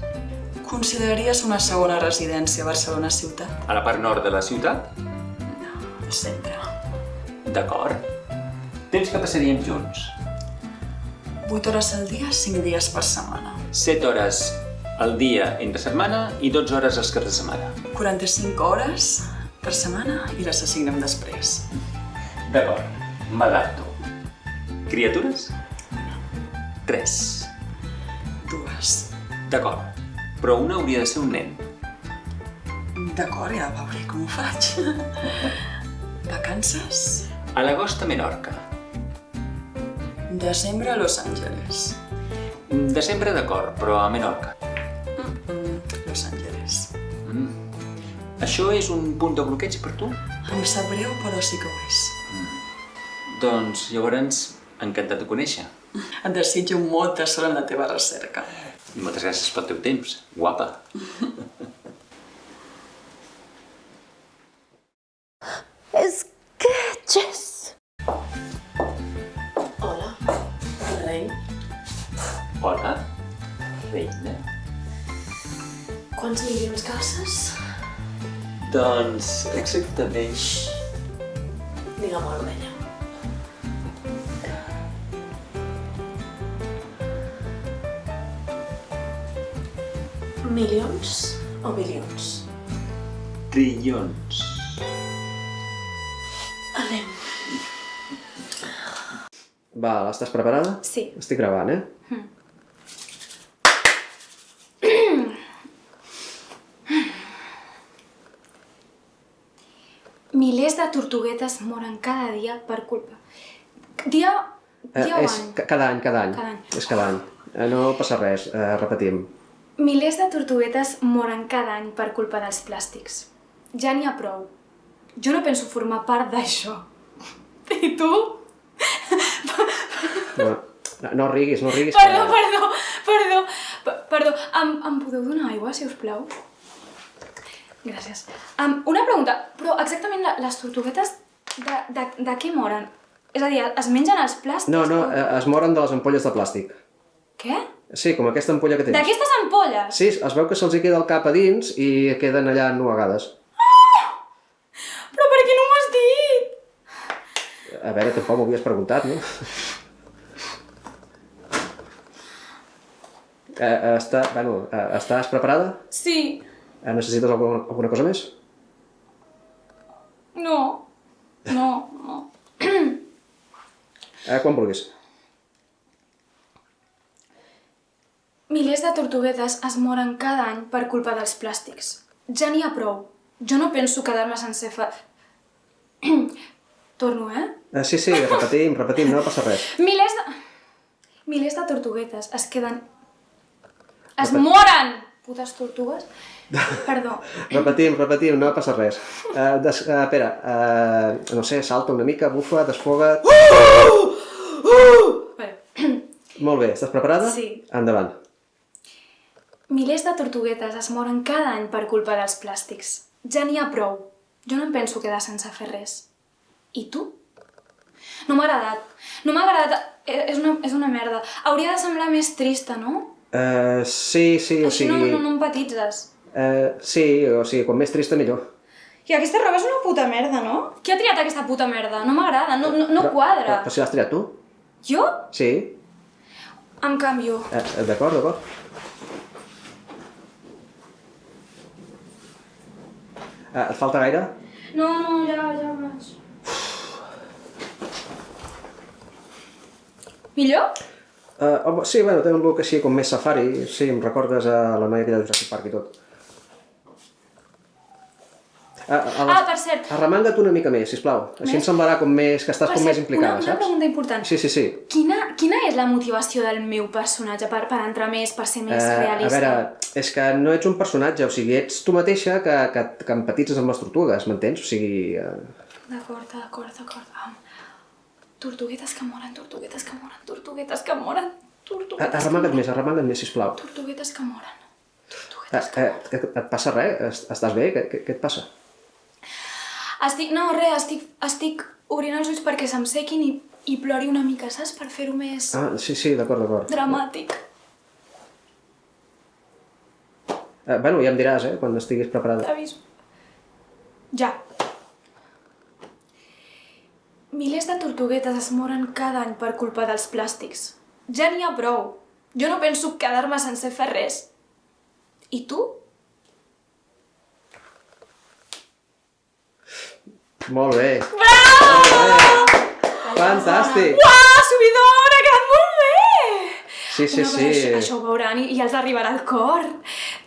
S20: Consideraries una segona residència a Barcelona ciutat?
S19: A la part nord de la ciutat?
S20: No, sempre.
S19: D'acord. Temps que passaríem junts.
S20: 8 hores al dia, 5 dies per setmana.
S19: 7 hores al dia entre setmana i 12 hores els caps de setmana.
S20: 45 hores per setmana i les assignem després.
S19: D'acord, m'adapto. Criatures? 3.
S20: 2.
S19: D'acord, però una hauria de ser un nen.
S20: D'acord, ja veuré com ho faig. Vacances?
S19: A l'agost a Menorca.
S20: Desembre a Los Angeles.
S19: Desembre d'acord, però a Menorca.
S20: Los Angeles.
S19: Això és un punt de bloqueig per tu?
S20: Em sap greu, però sí que ho és.
S19: Doncs llavors, encantat de conèixer.
S20: Et desitjo molta sort en la teva recerca.
S19: I moltes gràcies pel teu temps, guapa.
S8: Sketches!
S1: Hola, rei.
S19: Hola, reina.
S1: Quants milions calces?
S19: Doncs exactament.
S1: Digue'm a l'orella. Milions o milions?
S19: Trillons.
S1: Anem.
S21: Va, estàs preparada?
S1: Sí.
S21: Estic gravant, eh?
S4: Milers de tortuguetes moren cada dia per culpa. Dia o
S21: És
S4: any?
S21: cada any.
S4: Cada any.
S21: És cada any. No passa res, repetim.
S4: Milers de tortuguetes moren cada any per culpa dels plàstics. Ja n'hi ha prou. Jo no penso formar part d'això. I tu?
S21: No riguis.
S4: Perdó. Em podeu donar aigua, si us plau? Gràcies. Una pregunta, però exactament les tortuguetes de què moren? És a dir, es mengen els plàstics?
S21: No, es moren de les ampolles de plàstic.
S4: Què?
S21: Sí, com aquesta ampolla que tens.
S4: D'aquestes ampolles?
S21: Sí, es veu que se'ls hi queda el cap a dins i queden allà ennuegades.
S4: Però per què no m'ho has dit?
S21: A veure, tampoc m'ho havies preguntat, no? Estàs preparada?
S4: Sí.
S21: Necessites alguna cosa més?
S4: No.
S21: Quan vulguis.
S4: Milers de tortuguetes es moren cada any per culpa dels plàstics. Ja n'hi ha prou. Jo no penso quedar-me sense Torno, eh?
S21: Sí, repetim, no passa res.
S4: Milers de tortuguetes es queden... Es moren! Putes tortugues. Perdó.
S21: Repetim, no passa res. Espera, no sé, salta una mica, bufa, desfoga't... Molt bé, estàs preparada?
S4: Sí.
S21: Endavant.
S4: Milers de tortuguetes es moren cada any per culpa dels plàstics. Ja n'hi ha prou. Jo no em penso quedar sense fer res. I tu? No m'ha agradat. És una merda. Hauria de semblar més trista, no?
S21: Sí, o
S4: Així
S21: sigui...
S4: no empatitzes.
S21: Sí, o sigui, quan més trista millor.
S4: I aquesta roba és una puta merda, no? Qui ha triat aquesta puta merda? No m'agrada, no quadra.
S21: Però si l'has triat tu?
S4: Jo?
S21: Sí.
S4: Em canvio.
S21: D'acord. Et falta gaire?
S4: No, ja vaig. Millor?
S21: Sí, té un look així com més safari. Sí, em recordes a la noia aquella de Jurassic Park i tot.
S4: Per cert.
S21: Arremanga't una mica més, sisplau. Així em semblarà com més que estàs com més implicada, saps?
S4: Una pregunta important.
S21: Sí.
S4: Quina és la motivació del meu personatge per entrar més, per ser més realista?
S21: A veure, és que no ets un personatge, o sigui, ets tu mateixa que empatitzes amb les tortugues, m'entens? O sigui...
S4: D'acord. Tortuguetes que moren.
S21: Arremanga't més, sisplau.
S4: Tortuguetes que moren.
S21: Et passa res? Estàs bé? Què et passa?
S4: Estic obrint els ulls perquè se'm sequin i plori una mica, saps? Per fer-ho més...
S21: Sí, d'acord.
S4: Dramàtic.
S21: Ja em diràs, quan estiguis preparada.
S4: T'aviso. Ja.
S2: Milers de tortuguetes es moren cada any per culpa dels plàstics. Ja n'hi ha prou. Jo no penso quedar-me sense fer res. I tu?
S21: Molt bé.
S2: Bravo!
S21: Fantàstic.
S2: Uau, subidor, ha quedat molt bé!
S21: Sí, sí, sí.
S2: Això ho veuran i els arribarà al cor.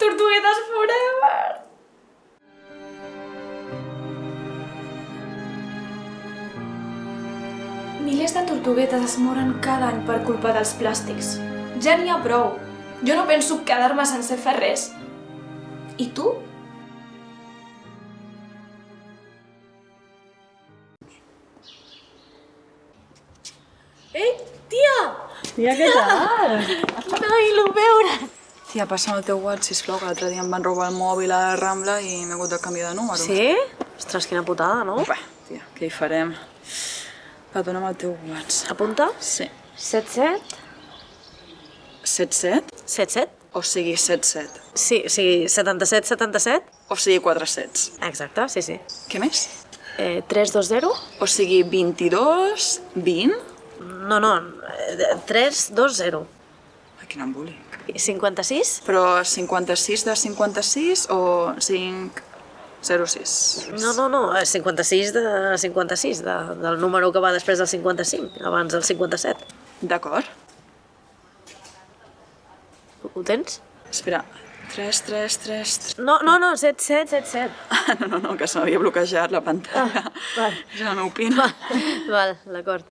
S2: Tortuguetes forever! Milers de tortuguetes es moren cada any per culpa dels plàstics. Ja n'hi ha prou. Jo no penso quedar-me sense fer res. I tu?
S1: Ei, tia!
S20: Tia, què tal?
S1: No, il·lu veure.
S20: Tia, passa'm el teu WhatsApp, sisplau, que l'altre dia em van robar el mòbil a la Rambla i m'he hagut de canviar de número.
S1: Sí? Ostres, quina putada, no?
S20: Bé, tia, què hi farem? Va, dona'm el teu WhatsApp.
S1: Apunta?
S20: Sí.
S1: 77?
S20: 77?
S1: 77?
S20: O sigui, 77.
S1: Sí, o sigui, 77, 77?
S20: O sigui, 4 sets.
S1: Exacte, sí, sí.
S20: Què més?
S1: 320?
S20: O sigui, 22, 20?
S1: No, 320.
S20: Ai, quin embolic.
S1: 56?
S20: Però 56 de 56 o 506?
S1: No, 56 de 56, del número que va després del 55, abans del 57.
S20: D'acord.
S1: Ho tens?
S20: Espera, 3.
S1: No, 77.
S20: No, que se m'havia bloquejat la pantalla.
S1: Val.
S20: És el meu pin.
S1: Val, d'acord.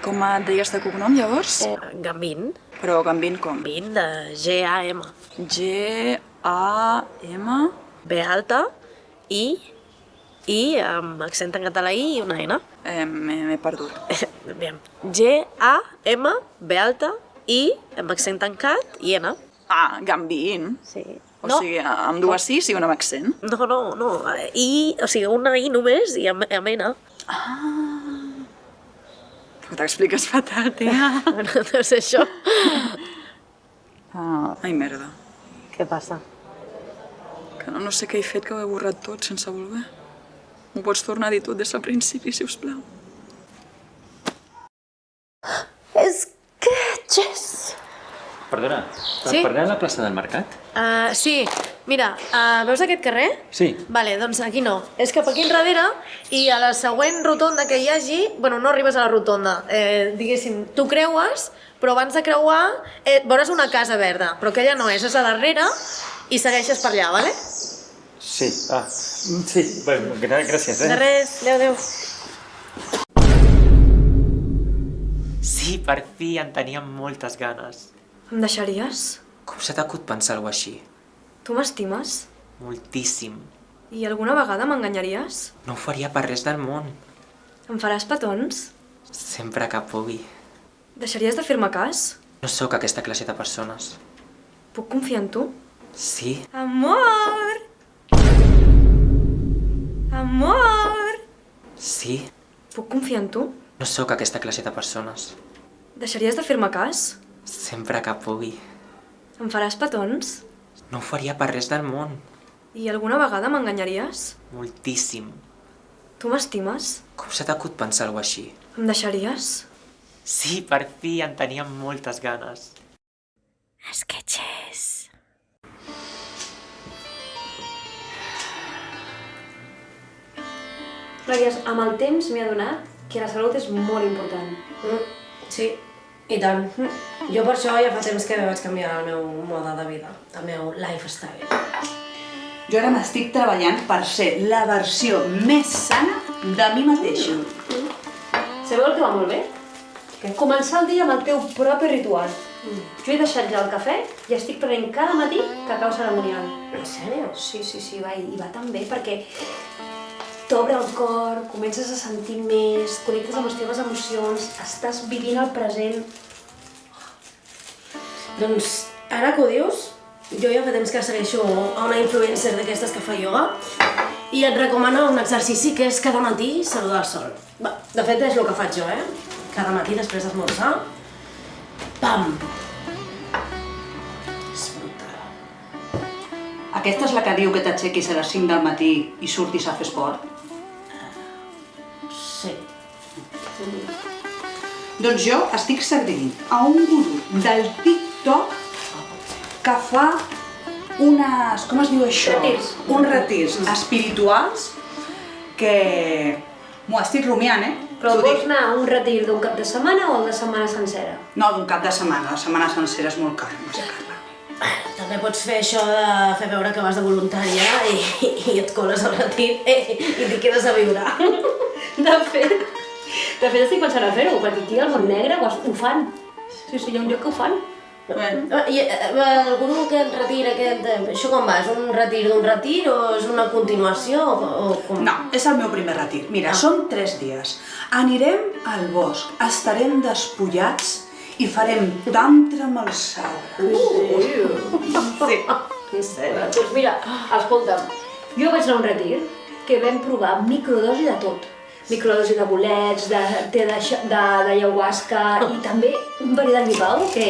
S20: Com et deies de cognom, llavors?
S1: Gambín.
S20: Però Gambín com?
S1: Gambín, de G-A-M.
S20: G-A-M?
S1: B alta, I amb accent en català I i una N.
S20: M'he perdut.
S1: Bien. G-A-M, B alta, I amb accent tancat i N.
S20: Ah, Gambín.
S1: Sí.
S20: O sigui, amb dues sis i una amb accent.
S1: No. I, o sigui, una I només i amb N.
S20: Que t'expliques fatal, tia.
S1: Deu ser això.
S20: Ai, merda.
S1: Què passa?
S20: Que no sé què he fet, que ho he borrat tot sense voler. M'ho pots tornar a dir tot des del principi, si us plau?
S1: Sketches!
S5: Perdona,
S1: Sí?
S5: parlem a la plaça del Mercat?
S1: Sí, mira, veus aquest carrer?
S5: Sí.
S1: Vale, doncs aquí no. És cap aquí enrere i a la següent rotonda que hi hagi... Bueno, no arribes a la rotonda. Diguéssim, tu creues, però abans de creuar veuràs una casa verda, però aquella no és a darrere i segueixes per allà, vale?
S5: Sí, sí, bueno, gràcies,
S1: De res, adéu.
S16: Sí, per fi en tenia moltes ganes.
S2: Em deixaries?
S16: Com se t'acut pensar alguna així?
S2: Tu m'estimes?
S16: Moltíssim.
S2: I alguna vegada m'enganyaries?
S16: No ho faria per res del món.
S2: Em faràs petons?
S16: Sempre que pugui.
S2: Deixaries de fer-me cas?
S16: No sóc aquesta classe de persones.
S2: Puc confiar en tu?
S16: Sí?
S2: Amor! Amor!
S16: Sí?
S2: Puc confiar en tu?
S16: No sóc aquesta classe de persones.
S2: Deixaries de fer-me cas?
S16: Sempre que pugui.
S2: Em faràs petons?
S16: No ho faria per res del món.
S2: I alguna vegada m'enganyaries?
S16: Moltíssim.
S2: Tu m'estimes?
S16: Com se t'acut pensar alguna així?
S2: Em deixaries?
S16: Sí, per fi en tenia moltes ganes.
S1: Sketches.
S11: Noies, amb el temps m'he adonat que la salut és molt important.
S1: Sí, i tant. Jo per això ja fa temps que vaig canviar el meu mode de vida, el meu lifestyle.
S22: Jo ara m'estic treballant per ser la versió més sana de mi mateixa.
S11: Sabeu el que va molt bé? Començar el dia amb el teu propi ritual. Jo he deixat ja el cafè i estic prenent cada matí cacau cerimonial.
S1: En sèrio?
S11: Sí, va, i va tan bé perquè t'obre el cor, comences a sentir més, connectes amb les teves emocions, estàs vivint el present.
S1: Doncs, ara que ho dius, jo ja fa temps que segueixo a una influencer d'aquestes que fa ioga i et recomano un exercici que és cada matí saludar el sol. De fet, és el que faig jo, Cada matí després d'esmorzar, pam! És brutal.
S22: Aquesta és la que diu que t'aixequis a les 5 del matí i surtis a fer esport?
S1: Sí.
S22: Doncs jo estic seguint a un gurú del TikTok que fa unes... com es diu això?
S10: Retirs.
S22: Uns retirs espirituals que... m'ho estic rumiant,
S10: Però vols anar a un retir d'un cap de setmana o de setmana sencera?
S22: No, d'un cap de setmana. La setmana sencera és molt cara, massa cara.
S1: També pots fer això de fer veure que vas de voluntària i et coles al retir i t'hi quedes a viure.
S10: De fet estic pensant a fer-ho, perquè aquí al Mont Negre ho fan. Sí, hi ha un lloc que ho fan.
S1: I el gurú aquest retir, això com va? És un retir d'un retir o és una continuació?
S22: No, és el meu primer retir. Mira, són 3 dies. Anirem al bosc, estarem despullats i farem tantra amb els arbres.
S10: Sí. En sèrio? Doncs mira, escolta'm, jo vaig anar a un retir que vam provar microdosi de tot. Microdosi de bolets, de té d'ayahuasca i també un verí de gripau que,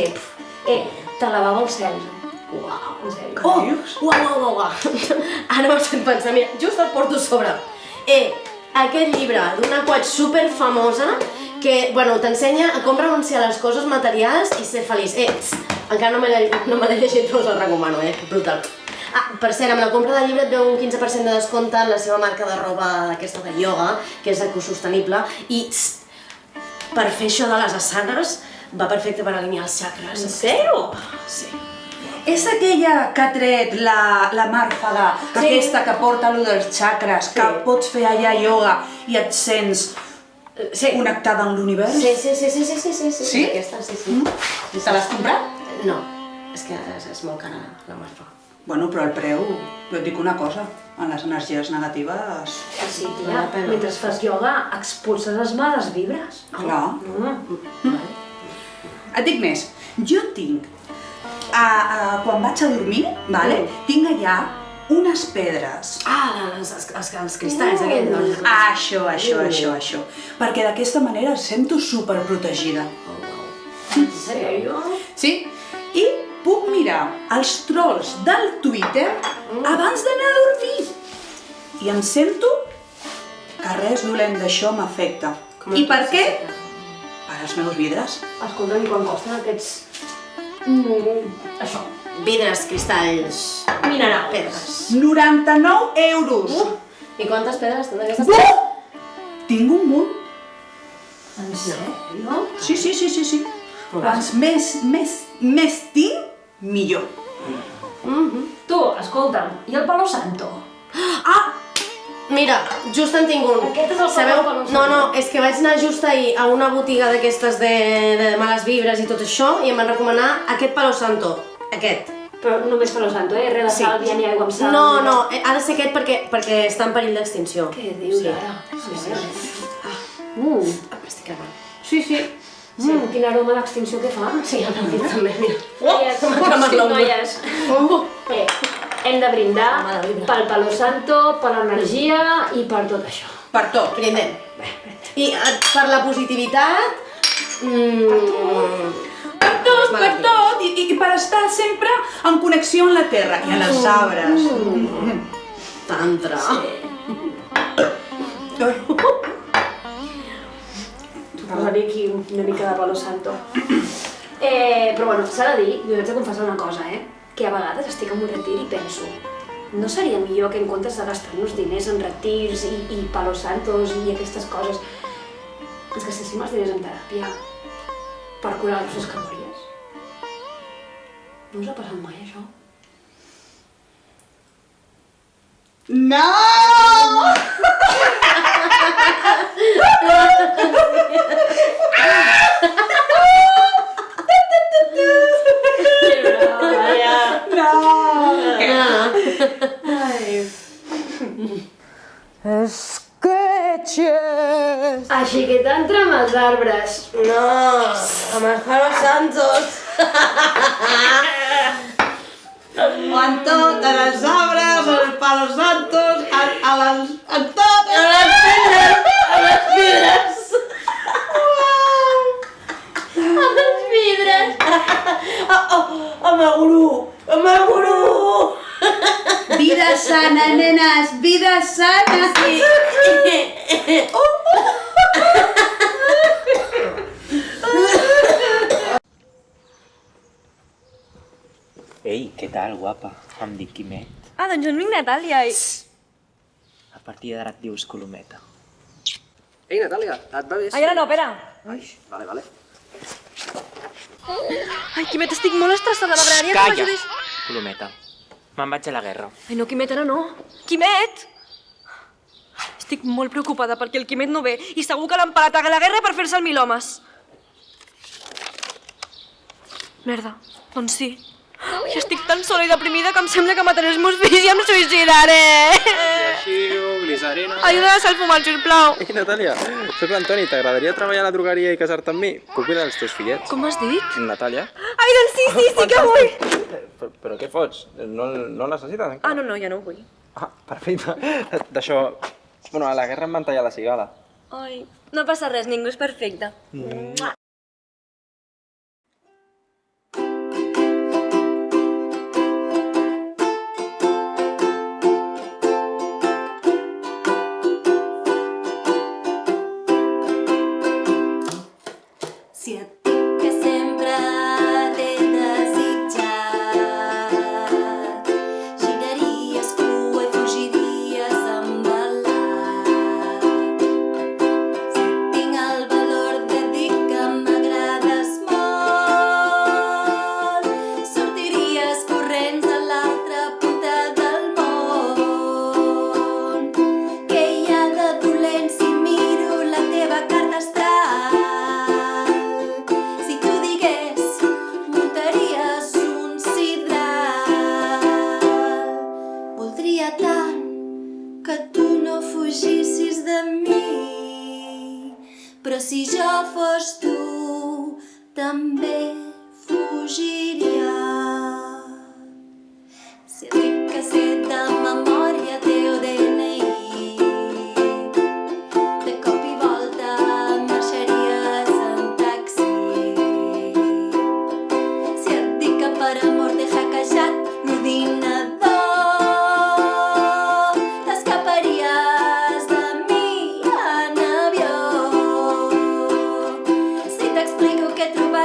S10: t'elevava al cel. Uau, en sèrio.
S1: Uau. Ara m'has fet pensar, mira, just el porto a sobre. Aquest llibre d'una coach superfamosa que, bueno, t'ensenya a com renunciar a les coses materials i ser feliç. Encara no me l'he llegit, però us el recomano, brutal. Per cert, amb la compra del llibre et veu un 15% de descompte en la seva marca de roba aquesta de ioga, que és ecosostenible, i per fer això de les asanes va perfecte per alinear els xakres.
S10: En sèrio?
S1: Sí.
S22: És aquella que ha tret la Màrfaga, aquesta que porta allò dels xakres, que pots fer allà ioga i et sents connectada amb l'univers?
S1: Sí. Aquesta, sí.
S22: Te l'has comprat?
S1: No, és que és molt cara la Màrfaga.
S22: Bueno, però el preu, jo et dic una cosa, en les energies negatives...
S10: Sí, tia, mentre fas ioga expulses les males vibres.
S22: Clar. Et dic més, jo tinc, quan vaig a dormir, tinc allà unes pedres.
S1: Els cristalls aquells.
S22: Això. Perquè d'aquesta manera em sento superprotegida.
S10: En sèrio?
S22: Sí, i puc mirar els trolls del Twitter abans d'anar a dormir. I em sento que res dolent d'això m'afecta. I per què? Per als meus vidres.
S10: Escolta, i quan costen aquests... això.
S1: Vidres, cristalls...
S10: Minerals.
S1: Pedres.
S22: 99 euros.
S1: I quantes pedres tenen aquestes?
S22: Tinc un munt.
S10: En sèrio?
S22: Sí. Quants més tinc, millor.
S10: Tu, escolta'm, i el Palo Santo?
S1: Mira, just en tinc un.
S10: Aquest és el Palo Santo.
S1: No, és que vaig anar just ahir a una botiga d'aquestes de males vibres i tot això i em van recomanar aquest Palo Santo. Aquest.
S10: Però només Palo Santo, re de sàlvia ni aigua amb sal.
S1: No, ha de ser aquest perquè està en perill d'extinció.
S10: Què dius ara?
S1: M'estic cremant.
S10: Sí. Quin aroma d'extinció que fa.
S1: Sí, a mi també, mira.
S10: Noies. Hem de brindar pel Palo Santo, per l'energia i per tot això.
S22: Per tot.
S1: Brindem. I per la positivitat...
S22: Per tot. I per estar sempre en connexió amb la terra i amb els arbres.
S1: Tantra.
S10: Posaré aquí una mica de Palo Santo. Però bueno, s'ha de dir, jo haig de confessar una cosa, que a vegades estic en un retir i penso no seria millor que en comptes de gastar-nos diners en retirs i Palo Santos i aquestes coses ens gastéssim els diners en teràpia per curar les nostres calories? No us ha passat mai, això?
S22: No!
S1: Sketches!
S10: Així que t'entra amb els arbres.
S1: No, amb els Palo Santos.
S22: Amb tot, en els arbres, els Palo Santos, en tot!
S1: A les vidres! A les vidres! Amb el gurú!
S22: Vida sana, nenes, vida sana!
S16: Ei, què tal, guapa? Em dic Quimet.
S18: Ah, doncs jo em dic Natàlia i...
S16: A partir d'ara et dius Colometa.
S21: Ei, Natàlia, et va bé?
S18: Ai, ara no, espera.
S21: Ai, vale.
S18: Ai, Quimet, estic molt estressada, m'agradaria que
S16: Calla,
S18: m'ajudis.
S16: Colometa. Me'n vaig a la guerra.
S18: Ai, no, Quimet, ara no. Quimet! Estic molt preocupada perquè el Quimet no ve i segur que l'han parat a la guerra per fer-se el milhomes. Merda, doncs sí. Ai, estic tan sola i deprimida que em sembla que mataré els meus fills i em suïcidaré.
S14: Glicerina...
S18: Ajuda a fumar, sisplau.
S14: Ei, Natàlia, sóc l'Antoni. T'agradaria treballar a la drogueria i casar-te amb mi? Puc cuidar els teus fillets?
S18: Com has dit?
S14: Natàlia?
S18: Ai, doncs sí que vull.
S14: Però què fots? No el necessites?
S18: Ah, no, ja no ho vull.
S14: Ah, perfecte. D'això... Bueno, a la guerra em van tallar la cigala.
S18: Ai, no passa res, ningú és perfecte.
S6: Si et dic que sempre t'he desitjat, giraries cua i fugiries embalat. Si tinc el valor de dir que m'agrades molt, sortiries corrents a l'altra punta del món. Què hi ha de dolent si miro la teva carta astral? Fugissis de mi, però si jo fos tu, també fugiria. Si et dic que sé de memòria teu DNI, de cop i volta marxaries en taxi. Si et dic que per amor t'he hackejat l'ordinador,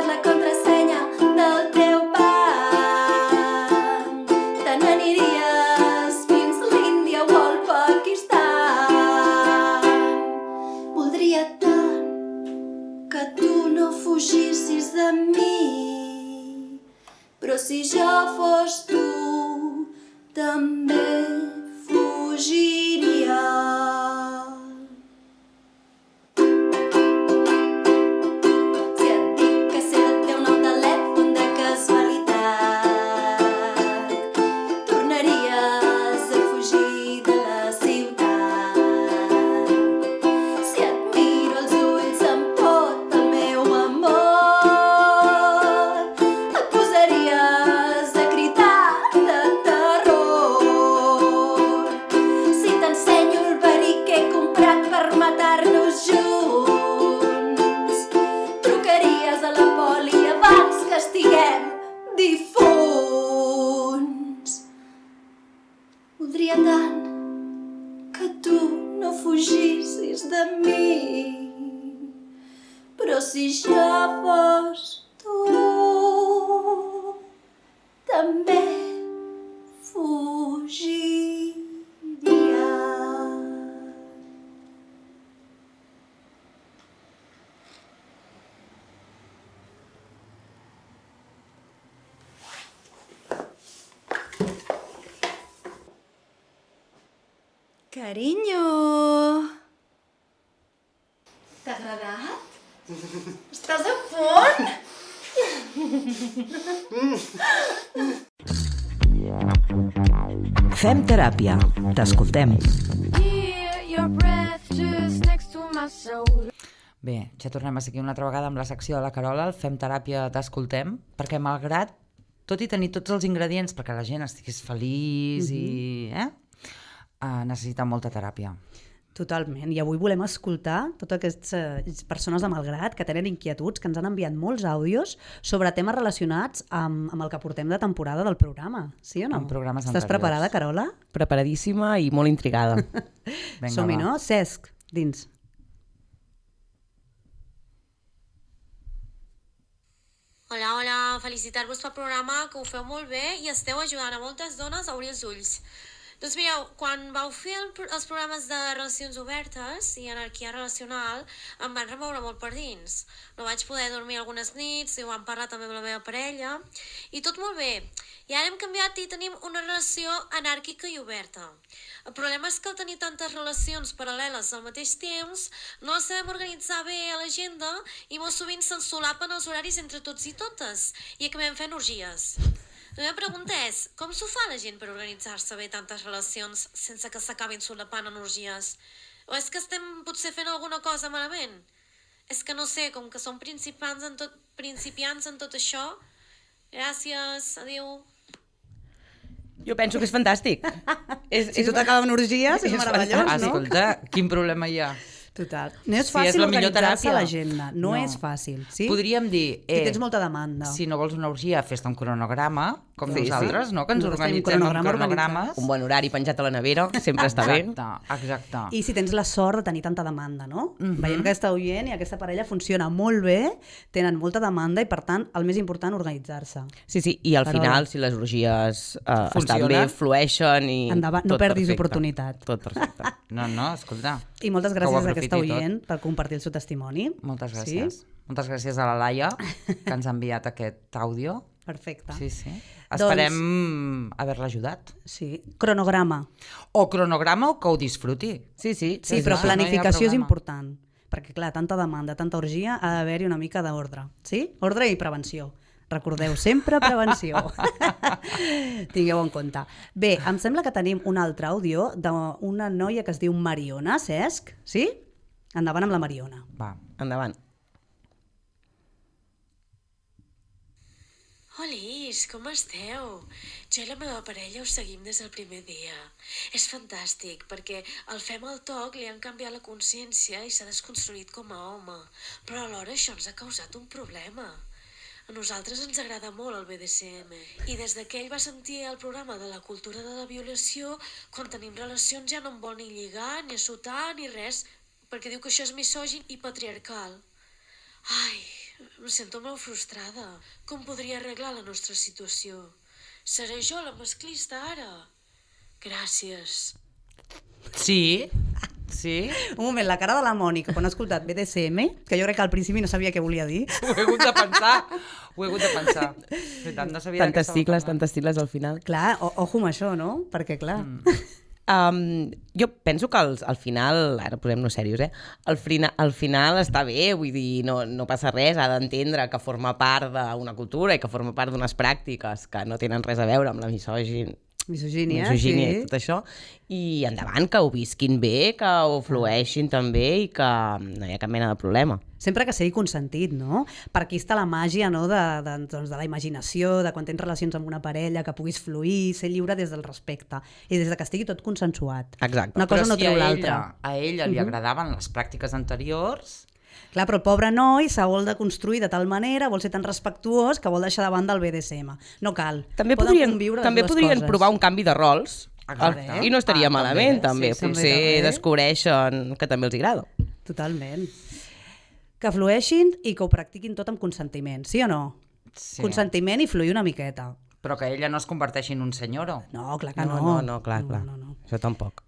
S6: la contrasenya del teu banc, te n'aniries fins l'Índia o el Pakistan. Voldria tant que tu no fugissis de mi, però si jo fos tu, també fugiria. Voldria tant que tu no fugissis de mi, però si jo fos tu, també fugiria.
S22: Carinyo!
S6: T'ha agradat? Estàs a punt?
S15: Fem teràpia. T'escoltem.
S23: Bé, ja tornem a ser aquí una altra vegada amb la secció de la Carola, el Fem teràpia, t'escoltem, perquè malgrat, tot i tenir tots els ingredients perquè la gent estigués feliç i... necessita molta teràpia.
S24: Totalment, i avui volem escoltar totes aquestes persones de Malgrat que tenen inquietuds, que ens han enviat molts àudios sobre temes relacionats amb el que portem de temporada del programa, sí o no?
S23: En programes
S24: Estàs preparada, Carola?
S15: Preparadíssima i molt intrigada.
S24: Som-hi, no? Cesc, dins.
S3: Hola, hola, felicitar-vos pel programa, que ho feu molt bé i esteu ajudant a moltes dones a obrir els ulls. Doncs mireu, quan vau fer els programes de relacions obertes i anarquia relacional, em van remoure molt per dins. No vaig poder dormir algunes nits i ho vam parlar també amb la meva parella. I tot molt bé. I ara hem canviat i tenim una relació anàrquica i oberta. El problema és que al tenir tantes relacions paral·leles al mateix temps, no les sabem organitzar bé a l'agenda i molt sovint se'ns solapen els horaris entre tots i totes i acabem fent orgies. La meva pregunta és, com s'ho fa la gent per organitzar-se bé tantes relacions sense que s'acabin solapant en orgies? O és que estem potser fent alguna cosa malament? És que no sé, com que som principiants en tot això. Gràcies, adéu.
S15: Jo penso que és fantàstic.
S24: Si tot acaba en orgies, és meravellós, no?
S23: Escolta, quin problema hi ha?
S24: Total. No és fàcil organitzar-se a l'agenda. No és fàcil, sí?
S23: Podríem dir...
S24: Si tens molta demanda.
S23: Si no vols una orgia, fes-te un cronograma, com nosaltres, no? Que ens
S24: Nosaltres tenim
S23: organitzem amb
S24: cronograma
S23: cronogrames.
S15: Un bon horari penjat a la nevera, sempre està bé.
S23: Exacte.
S24: I si tens la sort de tenir tanta demanda, no? Veiem que aquesta oient i aquesta parella funciona molt bé, tenen molta demanda i, per tant, el més important, organitzar-se.
S15: Sí, i al final, si les orgies estan bé, flueixen i...
S24: Endavant, no perdis oportunitat.
S15: Tot perfecte.
S23: No, escolta.
S24: I moltes gràcies a aquesta oient per compartir el seu testimoni.
S23: Moltes gràcies. Sí? Moltes gràcies a la Laia, que ens ha enviat aquest àudio.
S24: Perfecte.
S23: Sí. Esperem haver-la ajudat.
S24: Sí. Cronograma.
S23: O cronograma o que ho disfruti.
S24: Sí, però planificació és important. Perquè, clar, tanta demanda, tanta orgia, ha d'haver-hi una mica d'ordre. Sí? Ordre i prevenció. Recordeu, sempre prevenció. Tingueu en compte. Bé, em sembla que tenim un altre àudio d'una noia que es diu Mariona, Cesc. Sí? Endavant amb la Mariona.
S23: Va,
S15: endavant.
S3: Holis, com esteu? Jo i la meva parella us seguim des del primer dia. És fantàstic, perquè al fem el toc li han canviat la consciència i s'ha desconstruït com a home. Però alhora això ens ha causat un problema. A nosaltres ens agrada molt el BDSM i des que ell va sentir el programa de la cultura de la violació, quan tenim relacions ja no em vol ni lligar, ni assotar, ni res, perquè diu que això és misògin i patriarcal. Ai, em sento molt frustrada. Com podria arreglar la nostra situació? Seré jo la masclista ara? Gràcies.
S23: Sí.
S24: Un moment, la cara de la Mònica quan ha escoltat BDSM, que jo crec que al principi no sabia què volia dir.
S23: Ho he hagut de pensar. No sabia
S15: tantes sigles al final.
S24: Clar, ojo amb això, no? Perquè, clar...
S15: Jo penso que al final, ara posem-nos serios, al final està bé, vull dir, no passa res, ha d'entendre que forma part d'una cultura i que forma part d'unes pràctiques que no tenen res a veure amb la misogínia
S24: sí.
S15: I tot això, i endavant, que ho visquin bé, que ho flueixin també i que no hi ha cap mena de problema.
S24: Sempre que sigui consentit, no? Per aquí està la màgia, no? de la imaginació, de quan tens relacions amb una parella, que puguis fluir, ser lliure des del respecte i des que estigui tot consensuat.
S15: Exacte.
S24: Una cosa no treu l'altra.
S23: A ella li agradaven les pràctiques anteriors.
S24: Clar, però el pobre noi se vol de construir de tal manera, vol ser tan respectuós que vol deixar de banda el BDSM. No cal.
S15: També podrien provar un canvi de rols. I no estaria malament, també. Potser descobreixen que també els agrada.
S24: Totalment. Que flueixin i que ho practiquin tot amb consentiment, sí o no? Sí. Consentiment i fluir una miqueta.
S23: Però que ella no es converteixi en un senyoro.
S24: No, clar que no.
S15: No, clar. Això tampoc.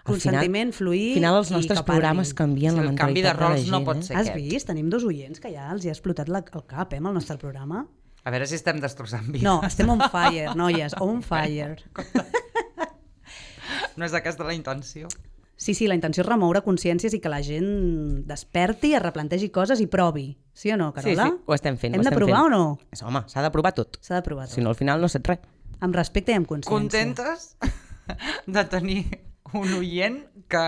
S24: Consentiment, fluir...
S15: Al final els nostres programes canvien la mentalitat de la gent.
S23: El canvi de rols no pot ser
S24: aquest. Has vist? Tenim 2 oients que ja els hi ha explotat el cap, amb el nostre programa.
S23: A veure si estem destrossant vida.
S24: No, estem on fire, noies, on fire.
S23: No és aquesta la intenció.
S24: Sí, la intenció és remoure consciències i que la gent desperti, es replantegi coses i provi. Sí o no, Carola?
S15: Sí, ho estem fent.
S24: Hem de provar o no?
S15: Home, s'ha de provar tot.
S24: S'ha de provar tot.
S15: Si no, al final no saps res.
S24: Amb respecte i amb consciència.
S23: Contentes de tenir un oient que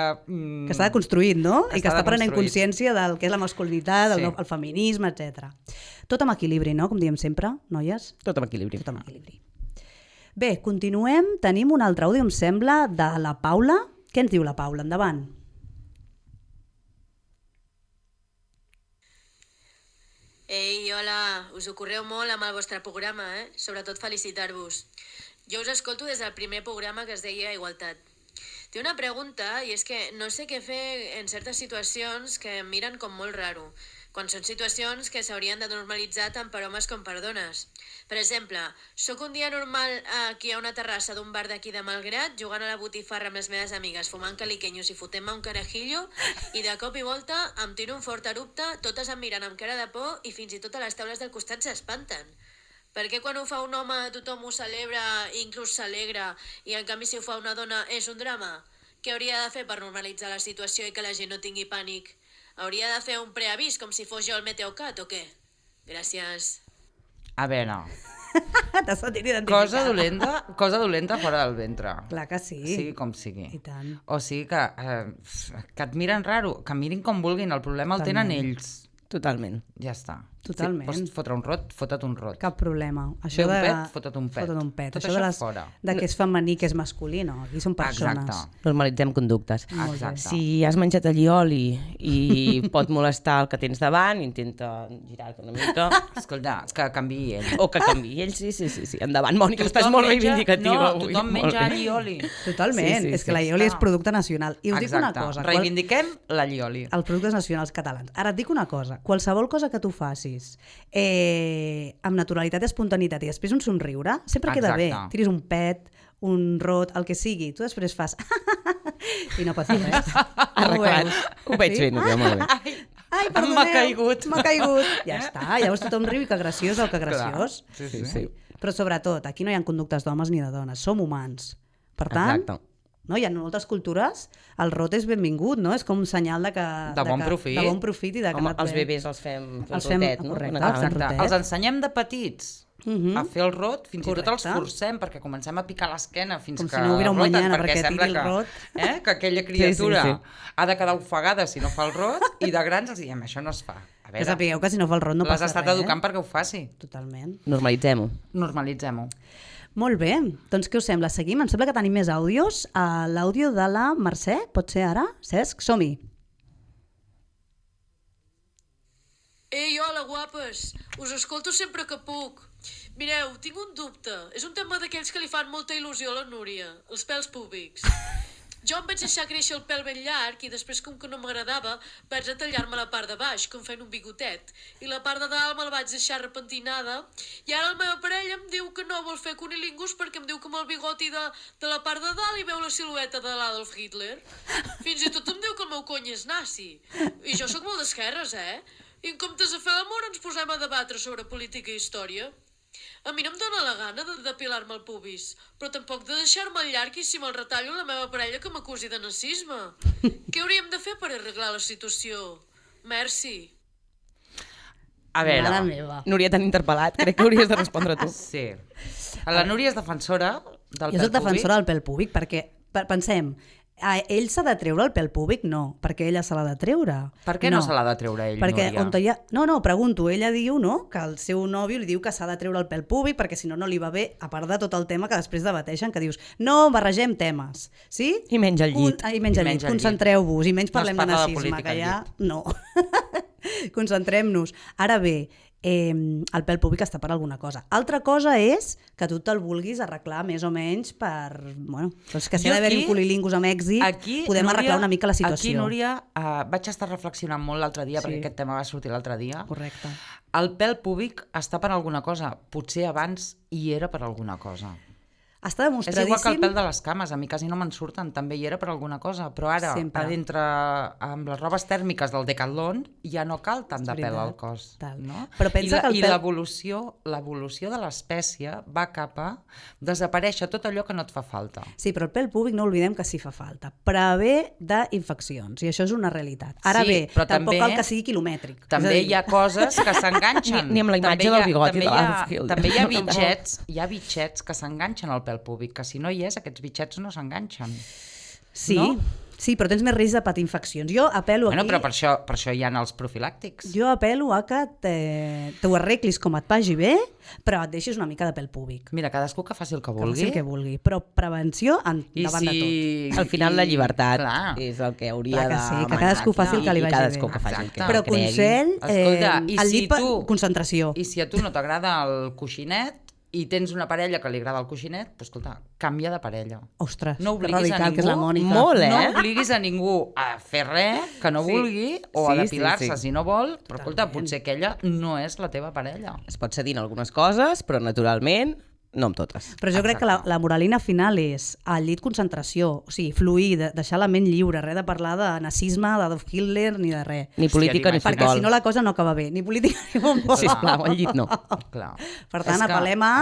S24: està construït, no? I que està prenent consciència del que és la masculinitat, el feminisme, etc. Tot amb equilibri, no? Com diem sempre, noies?
S15: Tot amb equilibri.
S24: Bé, continuem. Tenim un altre àudio, em sembla, de la Paula. Què ens diu la Paula? Endavant.
S3: Ei, hola, us ho correu molt amb el vostre programa, Sobretot felicitar-vos. Jo us escolto des del primer programa que es deia Igualtat. Té una pregunta, i és que no sé què fer en certes situacions que em miren com molt raro. quan són situacions que s'haurien de normalitzar tant per homes com per dones. Per exemple, sóc un dia normal aquí a una terrassa d'un bar d'aquí de Malgrat, jugant a la botifarra amb les meves amigues, fumant caliquenyos i fotent-me un carajillo, i de cop i volta em tiro un fort erupte, totes em miren amb cara de por i fins i tot a les taules del costat s'espanten. Per què quan ho fa un home tothom ho celebra i inclús s'alegra, i en canvi si ho fa una dona és un drama? Què hauria de fer per normalitzar la situació i que la gent no tingui pànic? Hauria de fer un preavís com si fos jo el Meteocat o què? Gràcies.
S23: A veure,
S24: T'has sentit identificat.
S23: cosa dolenta fora del ventre.
S24: Clar que sí.
S23: Sigui com sigui.
S24: I tant.
S23: O sigui que et miren raro, que mirin com vulguin, el problema el tenen ells.
S15: Totalment.
S23: Ja està.
S24: Totalment.
S23: Si pots fotre un rot, fota't un rot.
S24: Cap problema.
S23: Fer un pet, fota't un pet.
S24: Fota't un pet.
S23: Tot
S24: això
S23: això
S24: de,
S23: fora.
S24: de que és femení, que és masculí, no. Aquí són persones.
S23: Exacte.
S15: Normalitzem conductes.
S24: Exacte.
S15: Si has menjat allioli i pot molestar el que tens davant, intenta girar-te una mica.
S23: Escolta, que canviï ell.
S15: O que canviï ell, sí. Endavant, Mònica, estàs molt reivindicativa avui.
S23: Tothom menja allioli.
S24: Totalment. És que l'allioli és producte nacional. I us dic una cosa.
S23: Reivindiquem l'allioli.
S24: Els productes nacionals catalans. Ara et dic una cosa. Qualsevol cosa que tu facis amb naturalitat i espontaneïtat i després un somriure, sempre queda bé. Tiris un pet, un rot, el que sigui. Tu després fas i no passa res.
S15: Arreglat. Ho veig bé, Núria, molt bé.
S24: Ai, perdoneu,
S23: m'ha caigut.
S24: Ja està, llavors tothom riu i que graciós el que graciós.
S23: Sí.
S24: Però sobretot, aquí no hi ha conductes d'homes ni de dones, som humans. Per tant, no, hi ha en moltes cultures, el rot és benvingut, no? És com un senyal de que...
S23: De bon profit.
S24: De bon profit i de que...
S15: Home, els bebès els fem rotet, no?
S24: Correcte,
S23: els ensenyem de petits a fer el rot, fins i tot els forcem perquè comencem a picar l'esquena fins que
S24: si no hubiera un
S23: roten,
S24: mañana,
S23: perquè sembla
S24: tiri el rot.
S23: que aquella criatura ha de quedar ofegada si no fa el rot i de grans els diem, això no es fa. A veure,
S24: que sapigueu que si no fa el rot no passa res.
S23: L'has estat educant perquè ho faci.
S24: Totalment.
S15: Normalitzem-ho.
S24: Molt bé, doncs què us sembla? Seguim? Em sembla que tenim més àudios. L'àudio de la Mercè, pot ser ara? Cesc, som-hi.
S1: Ei, hola, guapes! Us escolto sempre que puc. Mireu, tinc un dubte. És un tema d'aquells que li fan molta il·lusió a la Núria, els pèls púbics. Jo em vaig deixar créixer el pèl ben llarg i després, com que no m'agradava, vaig a tallar-me la part de baix, com fent un bigotet. I la part de dalt me la vaig deixar repentinada. I ara la meva parella em diu que no vol fer cunilingus perquè em diu que amb el bigoti de la part de dalt hi veu la silueta de l'Adolf Hitler. Fins i tot em diu que el meu cony és nazi. I jo sóc molt d'esquerres, I en comptes de fer l'amor ens posem a debatre sobre política i història. A mi no em dóna la gana de depilar-me el pubis, però tampoc de deixar-me el llarg i si me'l retallo la meva parella que m'acusi de nazisme. Què hauríem de fer per arreglar la situació? Merci.
S23: A veure,
S15: Núria, t'han interpel·lat, crec que hauries de respondre tu.
S23: Sí. La Núria és defensora del pèl púbic.
S24: Jo soc defensora del pèl púbic perquè, pensem, ell s'ha de treure el pèl púbic? No, perquè ella se l'ha de treure.
S23: Per què no se l'ha de treure ell,
S24: perquè
S23: Núria?
S24: No, pregunto, ella diu que el seu nòvio li diu que s'ha de treure el pèl púbic perquè si no, no li va bé, a part de tot el tema que després debateixen, que dius, no barregem temes, sí?
S15: I menys al llit.
S24: I menys al llit, concentreu-vos, i menys parlem de nazisme, que ja... No, concentrem-nos. Ara bé, el pèl públic està per alguna cosa. Altra cosa és que tu te'l vulguis arreglar més o menys per... Bueno, doncs que si ha d'haver-hi un cunilingus amb èxit, podem arreglar una mica la situació.
S23: Aquí, Núria, vaig estar reflexionant molt l'altre dia, perquè aquest tema va sortir l'altre dia.
S24: Correcte.
S23: El pèl púbic està per alguna cosa. Potser abans hi era per alguna cosa.
S24: Està demostradíssim...
S23: És igual que el pèl de les cames, a mi quasi no me'n surten, també hi era per alguna cosa, però ara, amb les robes tèrmiques del Decathlon, ja no cal tant de pèl al cos. No?
S24: Però pensa que el
S23: pèl... I l'evolució de l'espècie va cap a desaparèixer tot allò que no et fa falta.
S24: Sí, però el pèl púbic no oblidem que sí fa falta. Prevé d'infeccions, i això és una realitat. Ara bé, tampoc cal que sigui quilomètric.
S23: També hi ha coses que s'enganxen.
S15: Ni amb la imatge del bigoti de l'Adolf Hitler.
S23: També hi ha bitxets que s'enganxen al pèl púbic, que si no hi és, aquests bitxets no s'enganxen.
S24: Sí, no? Sí, però tens més risc de patir infeccions. Jo apel·lo aquí...
S23: Però per això hi ha els profilàctics.
S24: Jo apel·lo a que t'ho arreglis com et vagi bé, però et deixis una mica de pèl públic.
S23: Mira, cadascú que faci el que vulgui.
S24: Que faci el que vulgui, però prevenció davant de tot.
S15: Al final la llibertat és el que hauria de...
S24: Sí, que cadascú faci el que li vagi bé. Però consell, al llit, concentració.
S23: I si a tu no t'agrada el coixinet, i tens una parella que li agrada el coixinet, doncs escolta, canvia de parella.
S24: Ostres,
S23: no
S24: que
S23: obliguis
S24: radical
S23: a
S24: que és la
S23: ningú,
S24: Mònica.
S15: Molt,
S23: no obliguis a ningú a fer res que no vulgui o a depilar-se si no vol, però escolta, potser aquella no és la teva parella.
S15: Es pot cedir en algunes coses, però naturalment no amb totes.
S24: Però jo crec que la moralina final és al llit concentració, o sigui, fluir, deixar la ment lliure, res de parlar de nazisme, d'Adolf Hitler, ni de res.
S15: Ni política ni futbol.
S24: Perquè si no la cosa no acaba bé, ni política ni futbol.
S15: Sisplau, al llit no.
S23: Clar.
S24: Per tant, apel·lem a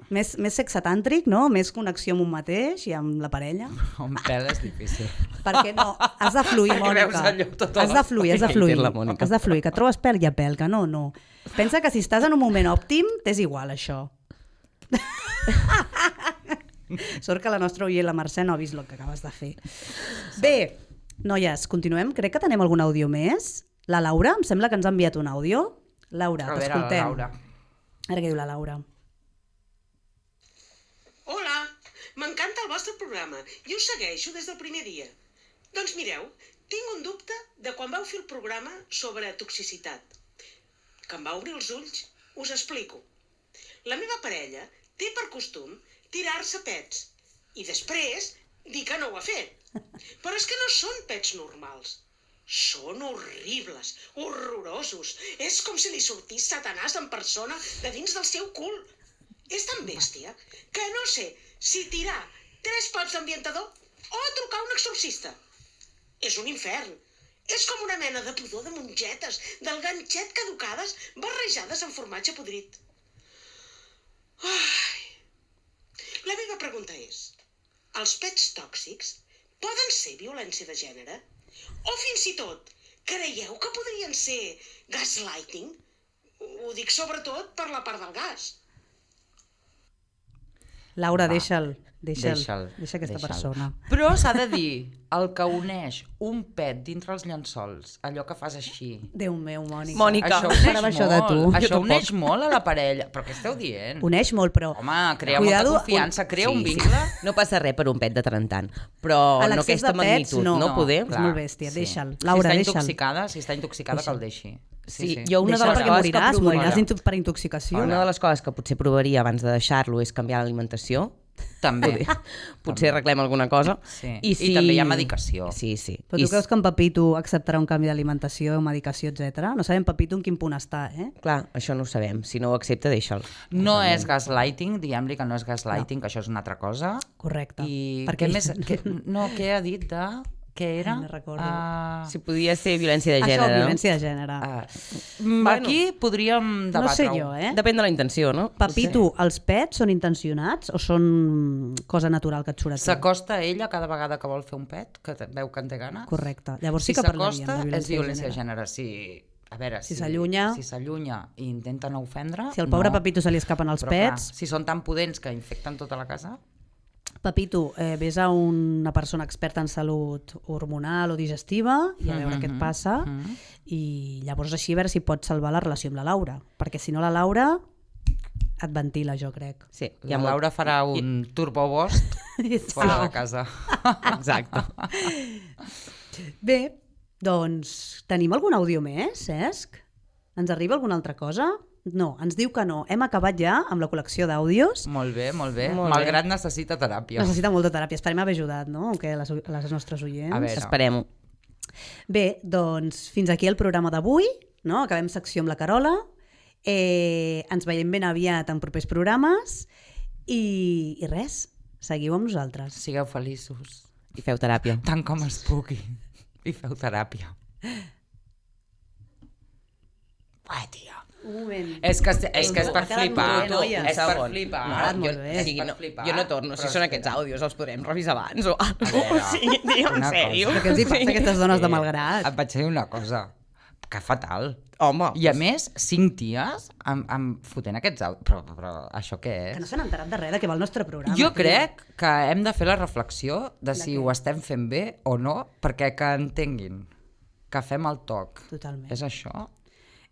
S24: més sexe tàntric, no? Més connexió amb un mateix i amb la parella.
S23: Un pèl és difícil.
S24: Perquè no, has de fluir, Mònica. Has de fluir, has de fluir. Has de fluir, que trobes pèl i a pèl, que no, no. Pensa que si estàs en un moment òptim, t'és igual això. Sort que la nostra oient, la Mercè, no ha vist el que acabes de fer. Bé, noies, continuem. Crec que tenim algun àudio més. La Laura, em sembla que ens ha enviat un àudio. Laura, t'escoltem.
S23: Laura.
S24: Ara què diu la Laura?
S9: Hola, m'encanta el vostre programa i us segueixo des del primer dia. Doncs mireu, tinc un dubte de quan vau fer el programa sobre toxicitat. Que em va obrir els ulls, us explico. La meva parella té per costum tirar-se pets i després dir que no ho ha fet. Però és que no són pets normals. Són horribles, horrorosos. És com si li sortís Satanàs en persona de dins del seu cul. És tan bèstia que no sé si tirar 3 pots d'ambientador o trucar un exorcista. És un infern. És com una mena de pudor de mongetes, del ganxet caducades barrejades amb formatge podrit. La meva pregunta és, els pets tòxics poden ser violència de gènere? O fins i tot, creieu que podrien ser gaslighting? Ho dic sobretot per la part del gas.
S24: Laura, deixa aquesta persona.
S23: Però s'ha de dir, el que uneix un pet dintre els llençols, allò que fas així...
S24: Déu meu, Mònica.
S15: Mònica,
S24: això de tu.
S23: Això uneix molt a la parella. Però què esteu dient?
S24: Uneix molt, però...
S23: Home, crea molta confiança, crea un vincle.
S15: No passa res per un pet de tant en tant, però no aquesta magnitud, no podem.
S24: És molt bèstia, deixa'l. Laura, deixa'l.
S23: Si està intoxicada, que el deixi.
S15: Sí, jo una de les coses que
S24: moriràs per intoxicació.
S15: Una de les coses que potser provaria abans de deixar-lo és canviar l'alimentació.
S23: També.
S15: Potser arreglem alguna cosa.
S23: Sí. I també hi ha medicació.
S15: Sí.
S24: Però tu creus que en Pepito acceptarà un canvi d'alimentació, medicació, etc? No sabem Pepito en quin punt està, eh?
S15: Clar, això no ho sabem. Si no ho accepta, deixa'l.
S23: No és gaslighting, diguem-li que no és gaslighting, que això és una altra cosa.
S24: Correcte.
S23: I què més? Què ha dit de... Què era?
S24: No recordo.
S15: Si podia ser violència de gènere.
S24: Això, violència de gènere.
S23: Aquí podríem debatre-ho.
S24: No sé jo,
S15: Depèn de la intenció, no?
S24: Pepito, els pets són intencionats o són cosa natural que et surt a tu?
S23: S'acosta a ella cada vegada que vol fer un pet, que veu que en té ganes?
S24: Correcte. Llavors sí que parlaríem de
S23: violència de gènere. Si s'acosta, és violència de gènere. A veure,
S24: si s'allunya...
S23: Si s'allunya i intenta no ofendre...
S24: Si al pobre Pepito se li escapen els pets...
S23: Clar, si són tan pudents que infecten tota la casa...
S24: Pepito, ves a una persona experta en salut hormonal o digestiva i a veure què et passa i llavors així a veure si pots salvar la relació amb la Laura, perquè si no la Laura et ventila, jo crec.
S15: Sí,
S23: la Laura farà un turbobost fora de casa.
S15: Exacte.
S24: Bé, doncs tenim algun àudio més, Cesc? Ens arriba alguna altra cosa? No, ens diu que no. Hem acabat ja amb la col·lecció d'àudios.
S23: Molt bé. Malgrat necessita teràpia.
S24: Necessita molta teràpia. Esperem haver ajudat, no? Que les nostres oients.
S23: A veure.
S15: Esperem-ho.
S24: Bé, doncs fins aquí el programa d'avui, no? Acabem secció amb la Carola. Ens veiem ben aviat en propers programes i res, seguiu amb nosaltres.
S23: Sigueu feliços.
S15: I feu teràpia.
S23: Tant com es pugui. I feu teràpia. Tia.
S24: Un moment.
S23: És que és per flipar. És per flipar.
S15: Jo no torno. Si són aquests àudios, els podrem revisar abans o alguna cosa. Sí, en sèrio.
S24: Què els hi passa a aquestes dones de malgrat?
S23: Et vaig dir una cosa. Que fatal.
S15: Home.
S23: I a més, 5 dies fotent aquests àudios. Però això què és?
S24: Que no s'han enterat de res de què va el nostre programa.
S23: Jo crec que hem de fer la reflexió de si ho estem fent bé o no, perquè que entenguin que fem el toc.
S24: Totalment.
S23: És això?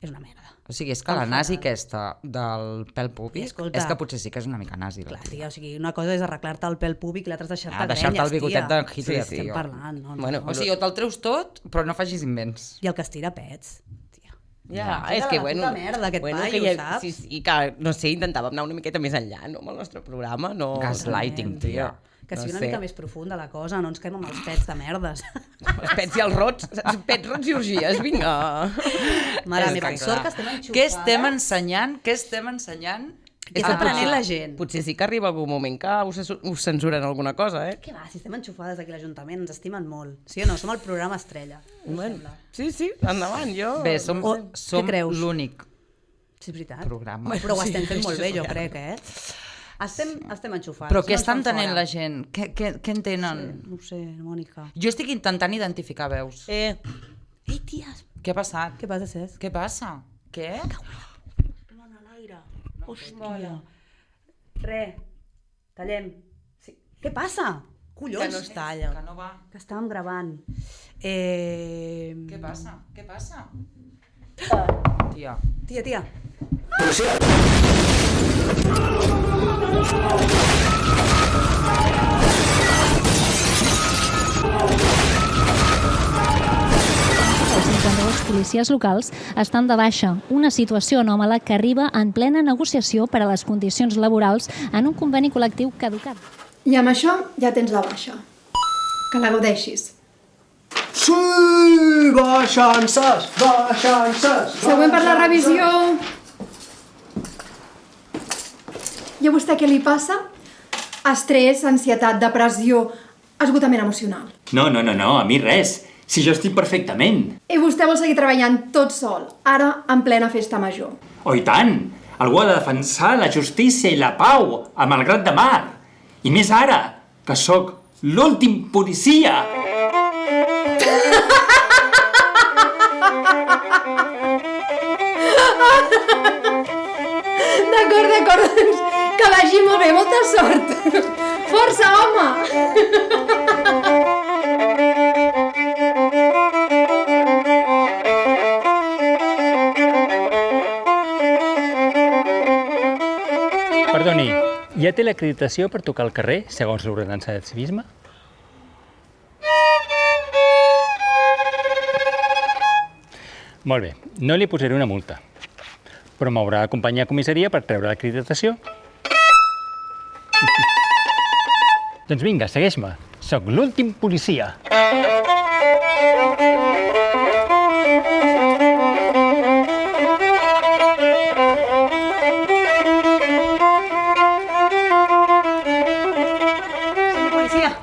S24: És una merda.
S23: O sigui, és que la nazi aquesta del pèl púbic, és que potser sí que és una mica nazi.
S24: Clar, tia, o sigui, una cosa és arreglar-te el pèl púbic i l'altra és deixar-te grenyes,
S23: deixar-te el bigotet de Hitler,
S24: sí, estem parlant, no.
S23: Bueno, o sigui, o te'l treus tot, però no facis invents.
S24: I el que estira pets, tia.
S15: Ja, és que, bueno...
S24: Puta merda, aquest paio,
S15: que
S24: saps?
S15: Sí, que, no sé, intentàvem anar una miqueta més enllà, no?, amb el nostre programa, no...
S23: Gaslighting, tia.
S24: Que sigui una mica més profunda la cosa, no ens quedem amb els pets de merdes.
S15: Els pets i els rots, pets, rots i orgies, vinga.
S24: Mare meva, sort que estem enxufats.
S23: Què estem ensenyant? Què estem ensenyant?
S24: Què està aprenent la gent?
S15: Potser sí que arriba algun moment que us censuren alguna cosa, eh?
S24: Què va, si estem enxufades aquí a l'Ajuntament, ens estimen molt. Sí o no? Som el programa estrella.
S15: Bueno, sí, endavant, jo...
S23: Bé, som l'únic
S24: programa. Però ho estem fent molt bé, jo crec, Estem enxufats.
S23: Però què està entenent la gent? Què entenen?
S24: No ho sé, Mònica.
S23: Jo estic intentant identificar veus.
S24: Ei, ties!
S23: Què ha passat?
S24: Què passa, Cesc?
S23: Què passa? Què?
S24: Hòstia. Tallem. Sí. Què passa? Collons.
S15: Que no es talla.
S23: Que no va.
S24: Que estàvem gravant.
S23: Què passa? Què passa? Tia.
S24: Tia.
S21: Policia!
S7: Els 52 policies locals estan de baixa, una situació anòmala que arriba en plena negociació per a les condicions laborals en un conveni col·lectiu caducat.
S12: I amb això ja tens la baixa. Que la gaudeixis.
S21: Sí! Baixances!
S12: Següent per la revisió. I a vostè què li passa? Estrès, ansietat, depressió, esgotament emocional.
S19: No, a mi res. Si jo estic perfectament.
S12: I vostè vol seguir treballant tot sol, ara en plena festa major.
S19: Oh, i tant! Algú ha de defensar la justícia i la pau a Malgrat de Mar. I més ara, que sóc l'últim policia.
S12: D'acord, doncs que vagi molt bé, molta sort. Força, home!
S5: Perdoni, ja té l'acreditació per tocar al carrer, segons l'ordenança de civisme? Molt bé, no li posaré una multa, però m'haurà d'acompanyar a comissaria per treure l'acreditació. Doncs vinga, segueix-me. Soc l'últim policia.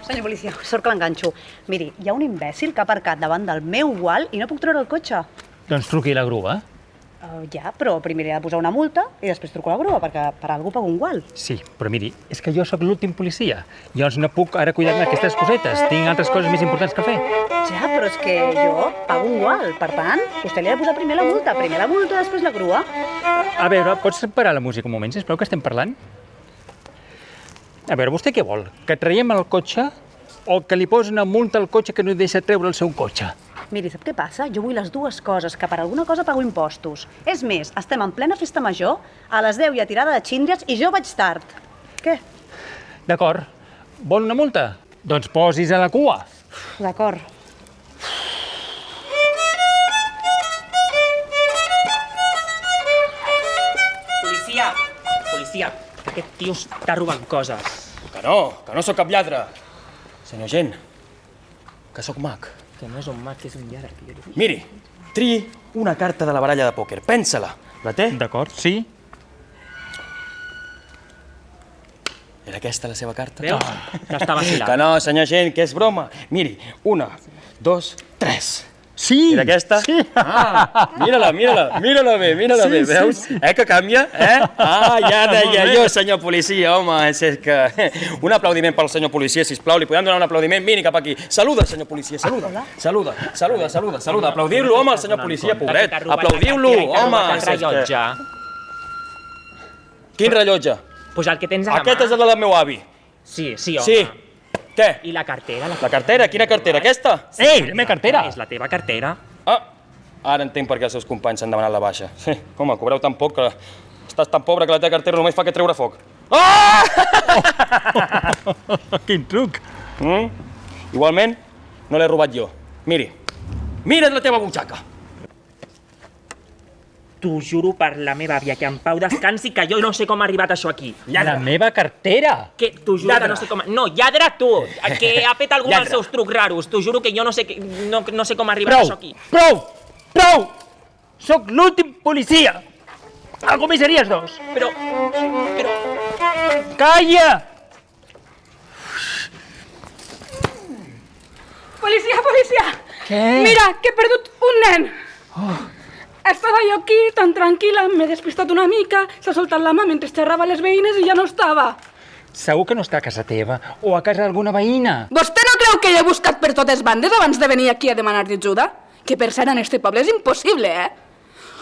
S24: Senyor policia, sort que l'enganxo. Miri, hi ha un imbècil que ha aparcat davant del meu gual i no puc treure el cotxe.
S5: Doncs truqui la grua.
S24: Ja, però primer he de posar una multa i després truco la grua, perquè per algú pago un gual.
S5: Sí, però miri, és que jo sóc l'últim policia. Llavors no puc ara cuidar-me d'aquestes cosetes. Tinc altres coses més importants que fer.
S24: Ja, però és que jo pago un gual. Per tant, vostè li ha de posar primer la multa. Primer la multa, després la grua.
S5: A veure, pots parar la música un moment, sisplau, que estem parlant? A veure, vostè què vol? Que traiem el cotxe o que li posi una multa al cotxe que no deixa treure el seu cotxe?
S24: Miri, sap què passa? Jo vull les dues coses, que per alguna cosa pago impostos. És més, estem en plena festa major, a les 10 hi ha tirada de xíndries i jo vaig tard. Què?
S5: D'acord. Vol una multa? Doncs posis a la cua.
S24: D'acord.
S16: Policia, aquest tio està robant coses.
S13: Que no sóc cap lladre. Senyor Gent, que sóc mag.
S16: Que no és un mag, que és un lladre.
S13: Miri, triï una carta de la baralla de pòquer. Pensa-la. La té?
S5: D'acord, sí.
S13: Era aquesta la seva carta?
S16: Veus? Que està vacilant.
S13: Que no, senyor Gent, que és broma. Miri, 1, 2, 3.
S5: Sí!
S13: Era aquesta?
S5: Sí!
S13: Ah, mira-la bé,
S5: Sí,
S13: veus?
S5: sí.
S13: Que canvia, ja deia jo, senyor policia, home, és que... Un aplaudiment pel senyor policia, sisplau, li podem donar un aplaudiment? Vini cap aquí. Saluda, senyor policia, saluda. Saluda. Aplaudiu-lo, home, el senyor policia, pobret. Aplaudiu-lo, home.
S16: El rellotge.
S13: Quin rellotge?
S16: Pues el que tens a la mà.
S13: Aquest és el del meu avi.
S16: Sí, home.
S13: Sí. Què?
S16: I la cartera?
S13: La cartera? Quina cartera? Aquesta?
S16: Ei, la meva cartera! És la teva cartera.
S13: Ara entenc per què els seus companys s'han demanat la baixa. Sí, home, cobreu tan poc que... Estàs tan pobre que la teva cartera només fa que treure foc.
S5: Quin truc!
S13: Igualment, no l'he robat jo. Mira't la teva butxaca.
S4: T'ho juro per la meva àvia, que en Pau descansi, que jo no sé com ha arribat això aquí.
S5: La meva cartera!
S4: Que t'ho juro que no sé com... No, lladra tu, que ha fet algú dels seus trucs raros. T'ho juro que jo no sé com ha arribat això aquí.
S5: Prou! Soc l'últim policia! A comissaries 2!
S4: Però...
S5: Calla!
S10: Policia!
S5: Què?
S10: Mira, que he perdut un nen! Estava jo aquí tan tranquil·la, m'he despistat una mica, s'ha soltat la mà mentre xerrava les veïnes i ja no estava.
S5: Segur que no està a casa teva o a casa d'alguna veïna.
S10: Vostè no creu que he buscat per totes bandes abans de venir aquí a demanar ajuda? Que per cert en este poble és impossible, eh?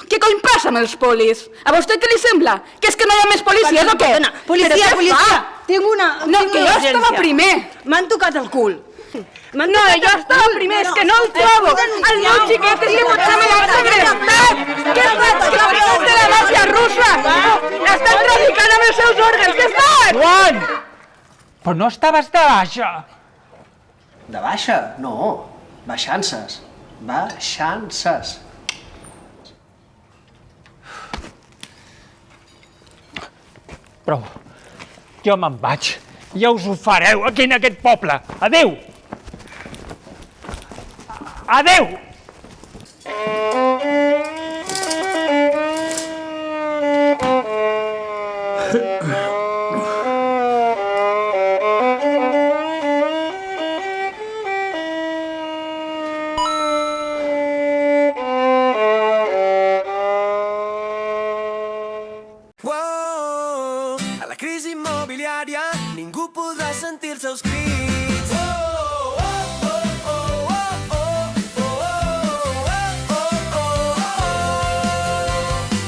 S10: Què cony passa amb els polis? A vostè què li sembla? Que és que no hi ha més policies o què?
S8: Policia, tinc una
S10: No, que jo estava primer.
S8: M'han tocat el cul.
S10: No, jo estava primer, és que no el trobo. El meu xiquet és que potser me l'han segrestat. Què faig? Que faig de la màfia russa? Estan traficant amb els seus òrgans. Què faig?
S5: Joan! Però no estaves de baixa.
S21: De baixa? No. Baixances.
S5: Prou. Jo me'n vaig. Ja us ho fareu aquí en aquest poble. Adéu! Adéu!
S17: A la crisi immobiliària ningú podrà sentir els seus crits.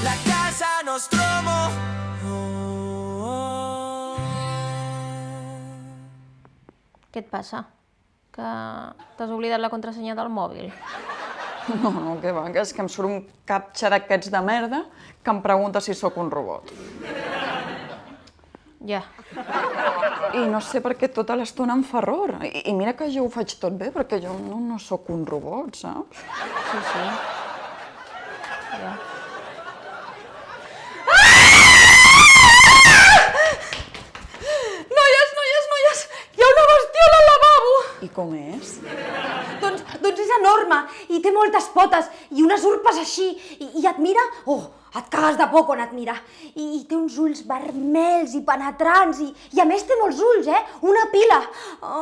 S17: La casa Nostromo.
S20: Què et passa? Que t'has oblidat la contrasenya del mòbil?
S25: No, que va, que és que em surt un captxa d'aquests de merda que em pregunta si sóc un robot.
S20: Ja.
S25: I no sé per què tota l'estona em fa error. I mira que jo ho faig tot bé, perquè jo no sóc un robot, saps?
S20: Sí. Ja.
S10: Noies! Hi ha una bestiola al lavabo!
S25: I com és?
S11: Doncs és enorme i té moltes potes i unes urpes així i et mira, et cagues de por quan et mira. I té uns ulls vermells i penetrants i a més té molts ulls, una pila.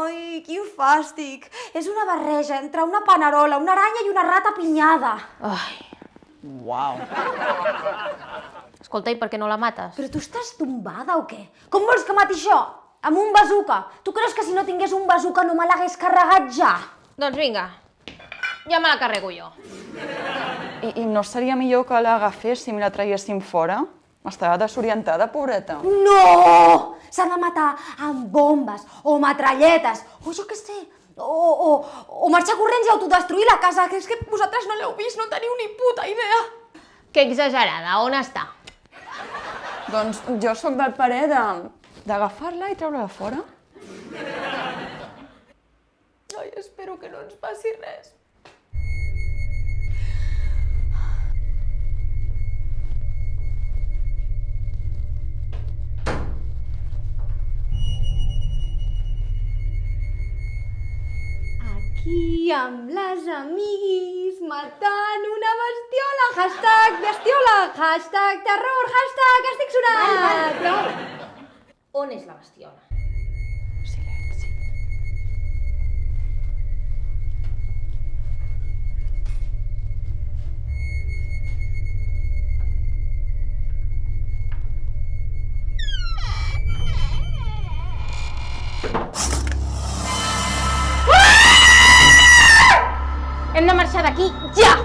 S11: Ai, quin fàstic. És una barreja entre una panerola, una aranya i una rata pinyada.
S20: Ai.
S25: Uau.
S20: Escolta, i per què no la mates?
S11: Però tu estàs tombada o què? Com vols que mati això? Amb un bazooka? Tu creus que si no tingués un bazooka no me l'hagués carregat ja?
S20: Doncs vinga, ja me la carrego jo.
S25: I no seria millor que l'agaféssim i la traiéssim fora? Estava desorientada, pobreta.
S11: No! S'ha de matar amb bombes o metralletes o jo què sé, o marxar corrents i autodestruir la casa, que és que vosaltres no l'heu vist, no teniu ni puta idea.
S20: Que exagerada, on està?
S25: Doncs jo sóc del parer d'agafar-la i treure-la fora.
S11: Ai, espero que no ens passi res. Aquí amb les amiguis matant una bestiola. Hashtag bestiola, hashtag terror, hashtag estic sonant.
S20: Prou. On és la bestiola?
S25: Silenci.
S20: Hem de marxar d'aquí ja!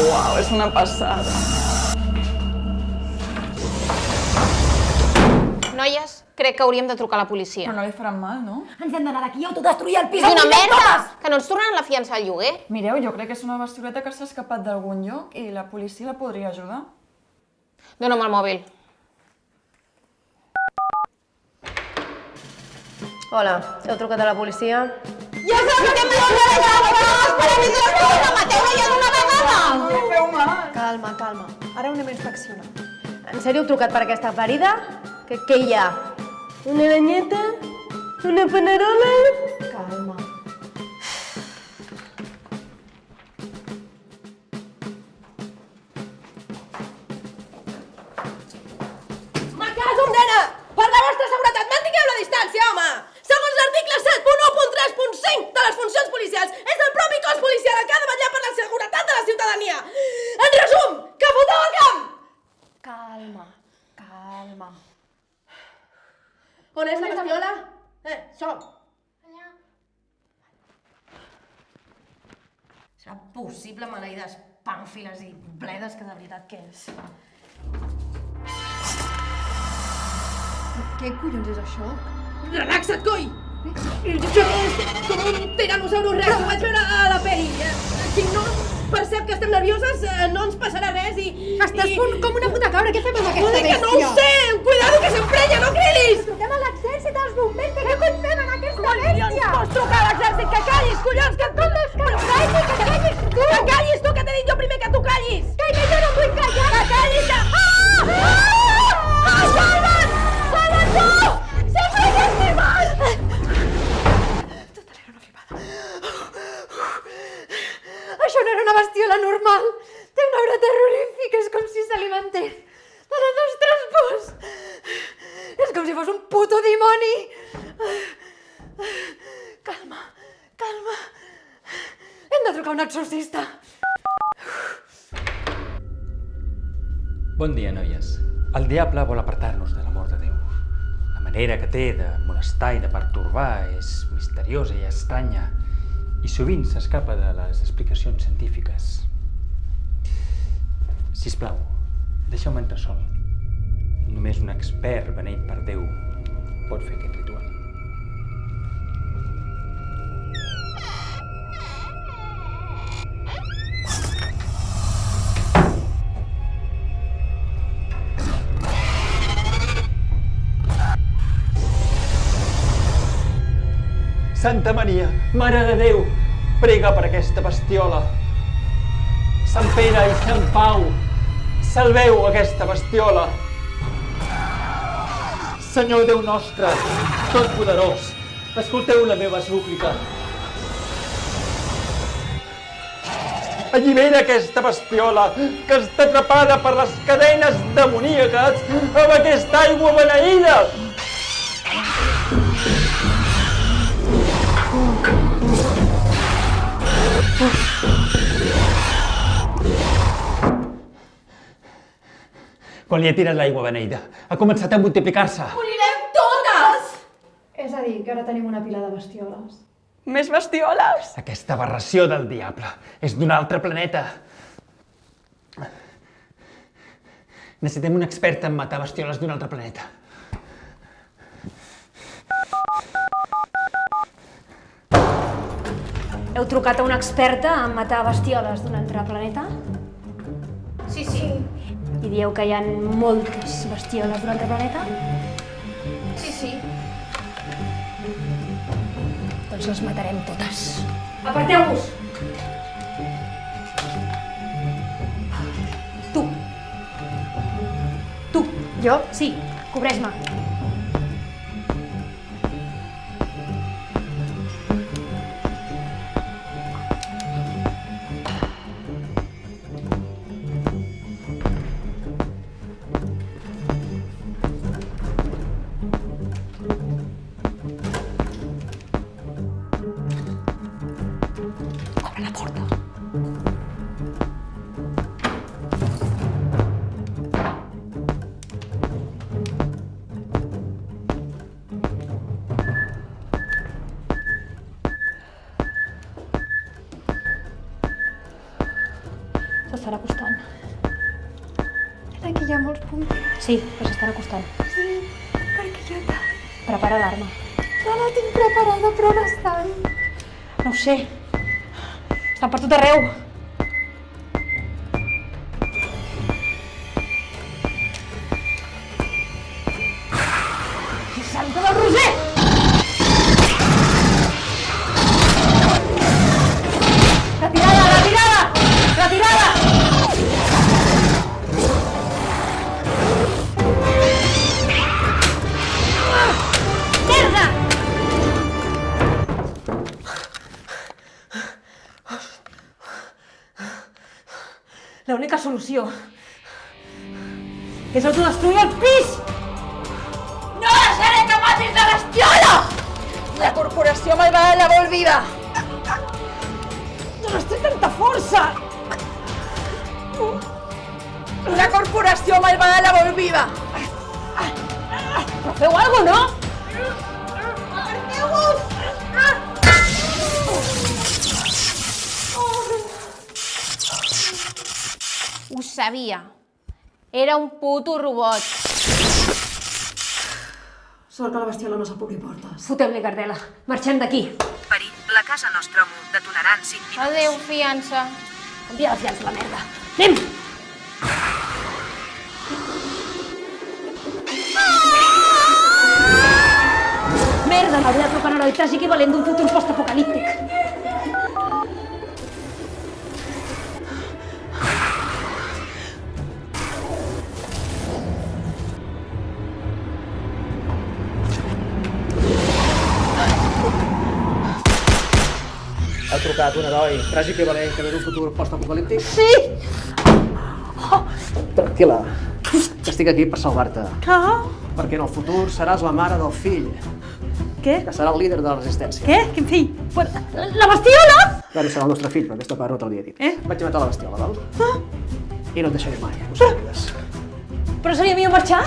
S25: Uau, és una passada.
S20: Noies, crec que hauríem de trucar a la policia.
S25: Però no li faran mal, no?
S11: Ens hem d'anar d'aquí i autodestruir el pis.
S20: És una merda! Que no ens tornaran la fiança al lloguer.
S25: Mireu, jo crec que és una bestioleta que s'ha escapat d'algun lloc i la policia la podria ajudar.
S20: Dóna'm el mòbil.
S26: Hola, heu trucat a la policia?
S11: Ja sabem que m'heu de deixar! Espera, mateu-la ja d'una vegada!
S8: No li feu mal.
S26: Calma, calma. Ara ho anem a inspeccionar. En sèrio heu trucat per aquesta ferida? Què hi ha? Una aranyeta? Una panerola? Calma.
S1: Me caso amb nena! Per la vostra seguretat, mantingueu la distància, home! Segons l'article 7.1.3.5 de les funcions policials, és el propi cos policial el que ha de vetllar per la seguretat de la ciutadania. En resum, que foteu al camp!
S26: Calma, calma.
S1: On és la bestiola? Som.
S26: Serà possible, maleïdes pàmfiles i bledes, que de veritat que és.
S12: Què collons és això?
S1: Relaxa't, coi! Jo és com un tiranosaurus rex, ho vaig veure a la peli. Si no percep que estem nervioses, no ens passarà res i...
S12: Estàs com una puta cabra, què fem amb aquesta bèstia?
S1: Que no ho sé! Cuidado que s'emprenya, no cridis!
S12: Truquem a l'exèrcit, als bombers, què fem amb aquesta bèstia?
S1: Collons, vols trucar a l'exèrcit? Que callis, collons, que tu... Que callis tu! Que callis tu, que t'he dit jo primer que tu callis!
S12: Calla, jo no vull callar!
S1: Que callis, que... Salva't! Salva't tu! Sempre t'he estimat!
S12: Això no era una bestiola normal. Té una aura terrorífica, és com si s'alimentés de les nostres pors. És com si fos un puto dimoni. Calma, calma. Hem de trucar a un exorcista.
S19: Bon dia, noies. El diable vol apartar-nos de l'amor de Déu. La manera que té de molestar i de pertorbar és misteriosa i estranya i sovint s'escapa de les explicacions científiques. Sisplau, deixeu-me entrar sol. Només un expert beneït per Déu pot fer aquest ritual. Santa Maria, Mare de Déu, prega per aquesta bestiola. Sant Pere i Sant Pau, salveu aquesta bestiola. Senyor Déu nostre, Totpoderós, escolteu la meva súplica. Allibera aquesta bestiola que està atrapada per les cadenes demoníaques amb aquesta aigua beneïda. Quan li he tirat l'aigua beneïda, ha començat a multiplicar-se.
S1: Morirem totes!
S12: És a dir, que ara tenim una pila de bestioles.
S25: Més bestioles?
S19: Aquesta aberració del diable és d'un altre planeta. Necessitem un expert en matar bestioles d'un altre planeta.
S26: Heu trucat a una experta en matar bestioles d'un altre planeta?
S1: Sí, sí.
S26: I dieu que hi ha moltes bestioles d'un altre planeta?
S1: Sí, sí.
S26: Doncs les matarem totes. Aparteu-vos! Tu. Tu. Jo? Sí. Cobreix-me.
S1: Obre la porta.
S26: S'estarà acostant.
S12: Aquí hi ha molts bombers.
S26: Sí, però s'estarà acostant.
S12: Sí, perquè jo tant.
S26: Prepara l'arma.
S12: Ja la tinc preparada, però on estan?
S26: No ho sé. Estan per tot arreu.
S1: Santa del Roser!
S26: Retirada, retirada! Retirada! L'única solució és autodestruir el pis!
S12: ¡No seré capaz de bestiola! La corporació malvada la vol viva!
S26: No té tanta força!
S12: La corporació malvada la vol viva!
S26: Però feu alguna cosa, no?
S12: Aparteu-vos!
S20: Ho sabia. Era un puto robot.
S26: Sort que la bestiola no sap obrir portes. Fotem-li cardela. Marxem d'aquí.
S2: Perill, la casa Nostromo detonarà en 5 minuts.
S20: Adéu, fiança.
S26: Envia la fiança a la merda. Anem! Merda, m'hauria de trucar un heroi tràgic i valent d'un futur postapocalíptic.
S21: Ha trucat un heroi tràgic i valent que ve d'un futur postapocalíptic?
S26: Sí!
S21: Tranquil·la, que estic aquí per salvar-te. Perquè en el futur seràs la mare del fill.
S26: Què?
S21: Que serà el líder de la resistència.
S26: Què? Quin fill? La bestiola?
S21: Bueno, serà el nostre fill, però aquesta part no te l'havia dit. Vaig matar la bestiola, val? I no et deixaré mai, ho sabies.
S26: Però seria millor marxar?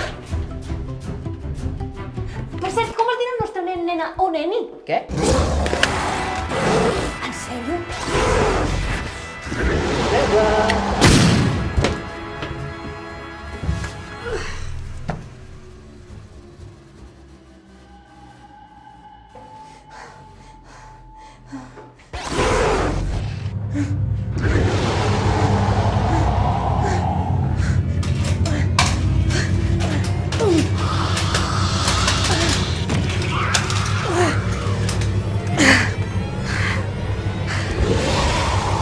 S12: Per cert, com es dirà el nostre nen, nena o neni?
S21: Què?
S12: En sèrio?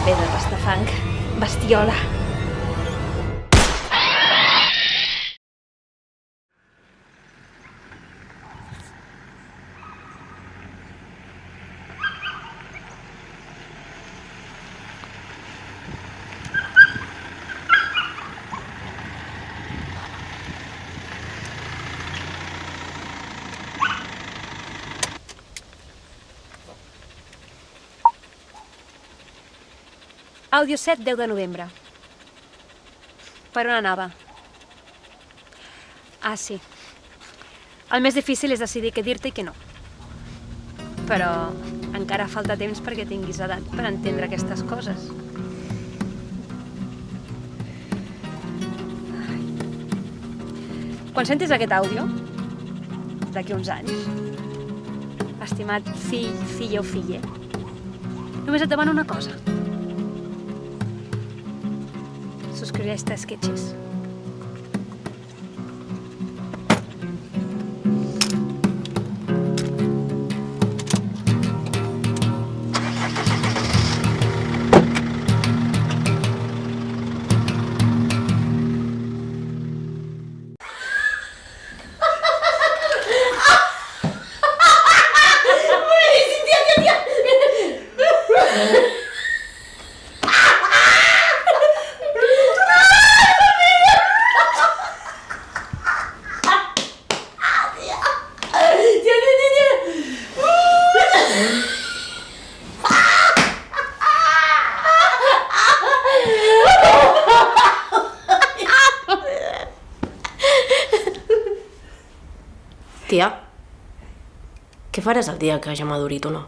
S26: Ve de Rastafang, bestiola.
S3: Àudio 7, 10 de novembre. Per on anava? Ah, sí. El més difícil és decidir què dir-te i què no. Però encara falta temps perquè tinguis edat per entendre aquestes coses. Quan sentis aquest àudio, d'aquí uns anys, estimat fill, filla o filla, només et demano una cosa. Suscribiste a Sketches.
S1: Tia, què faràs el dia que ja m'adori tu no?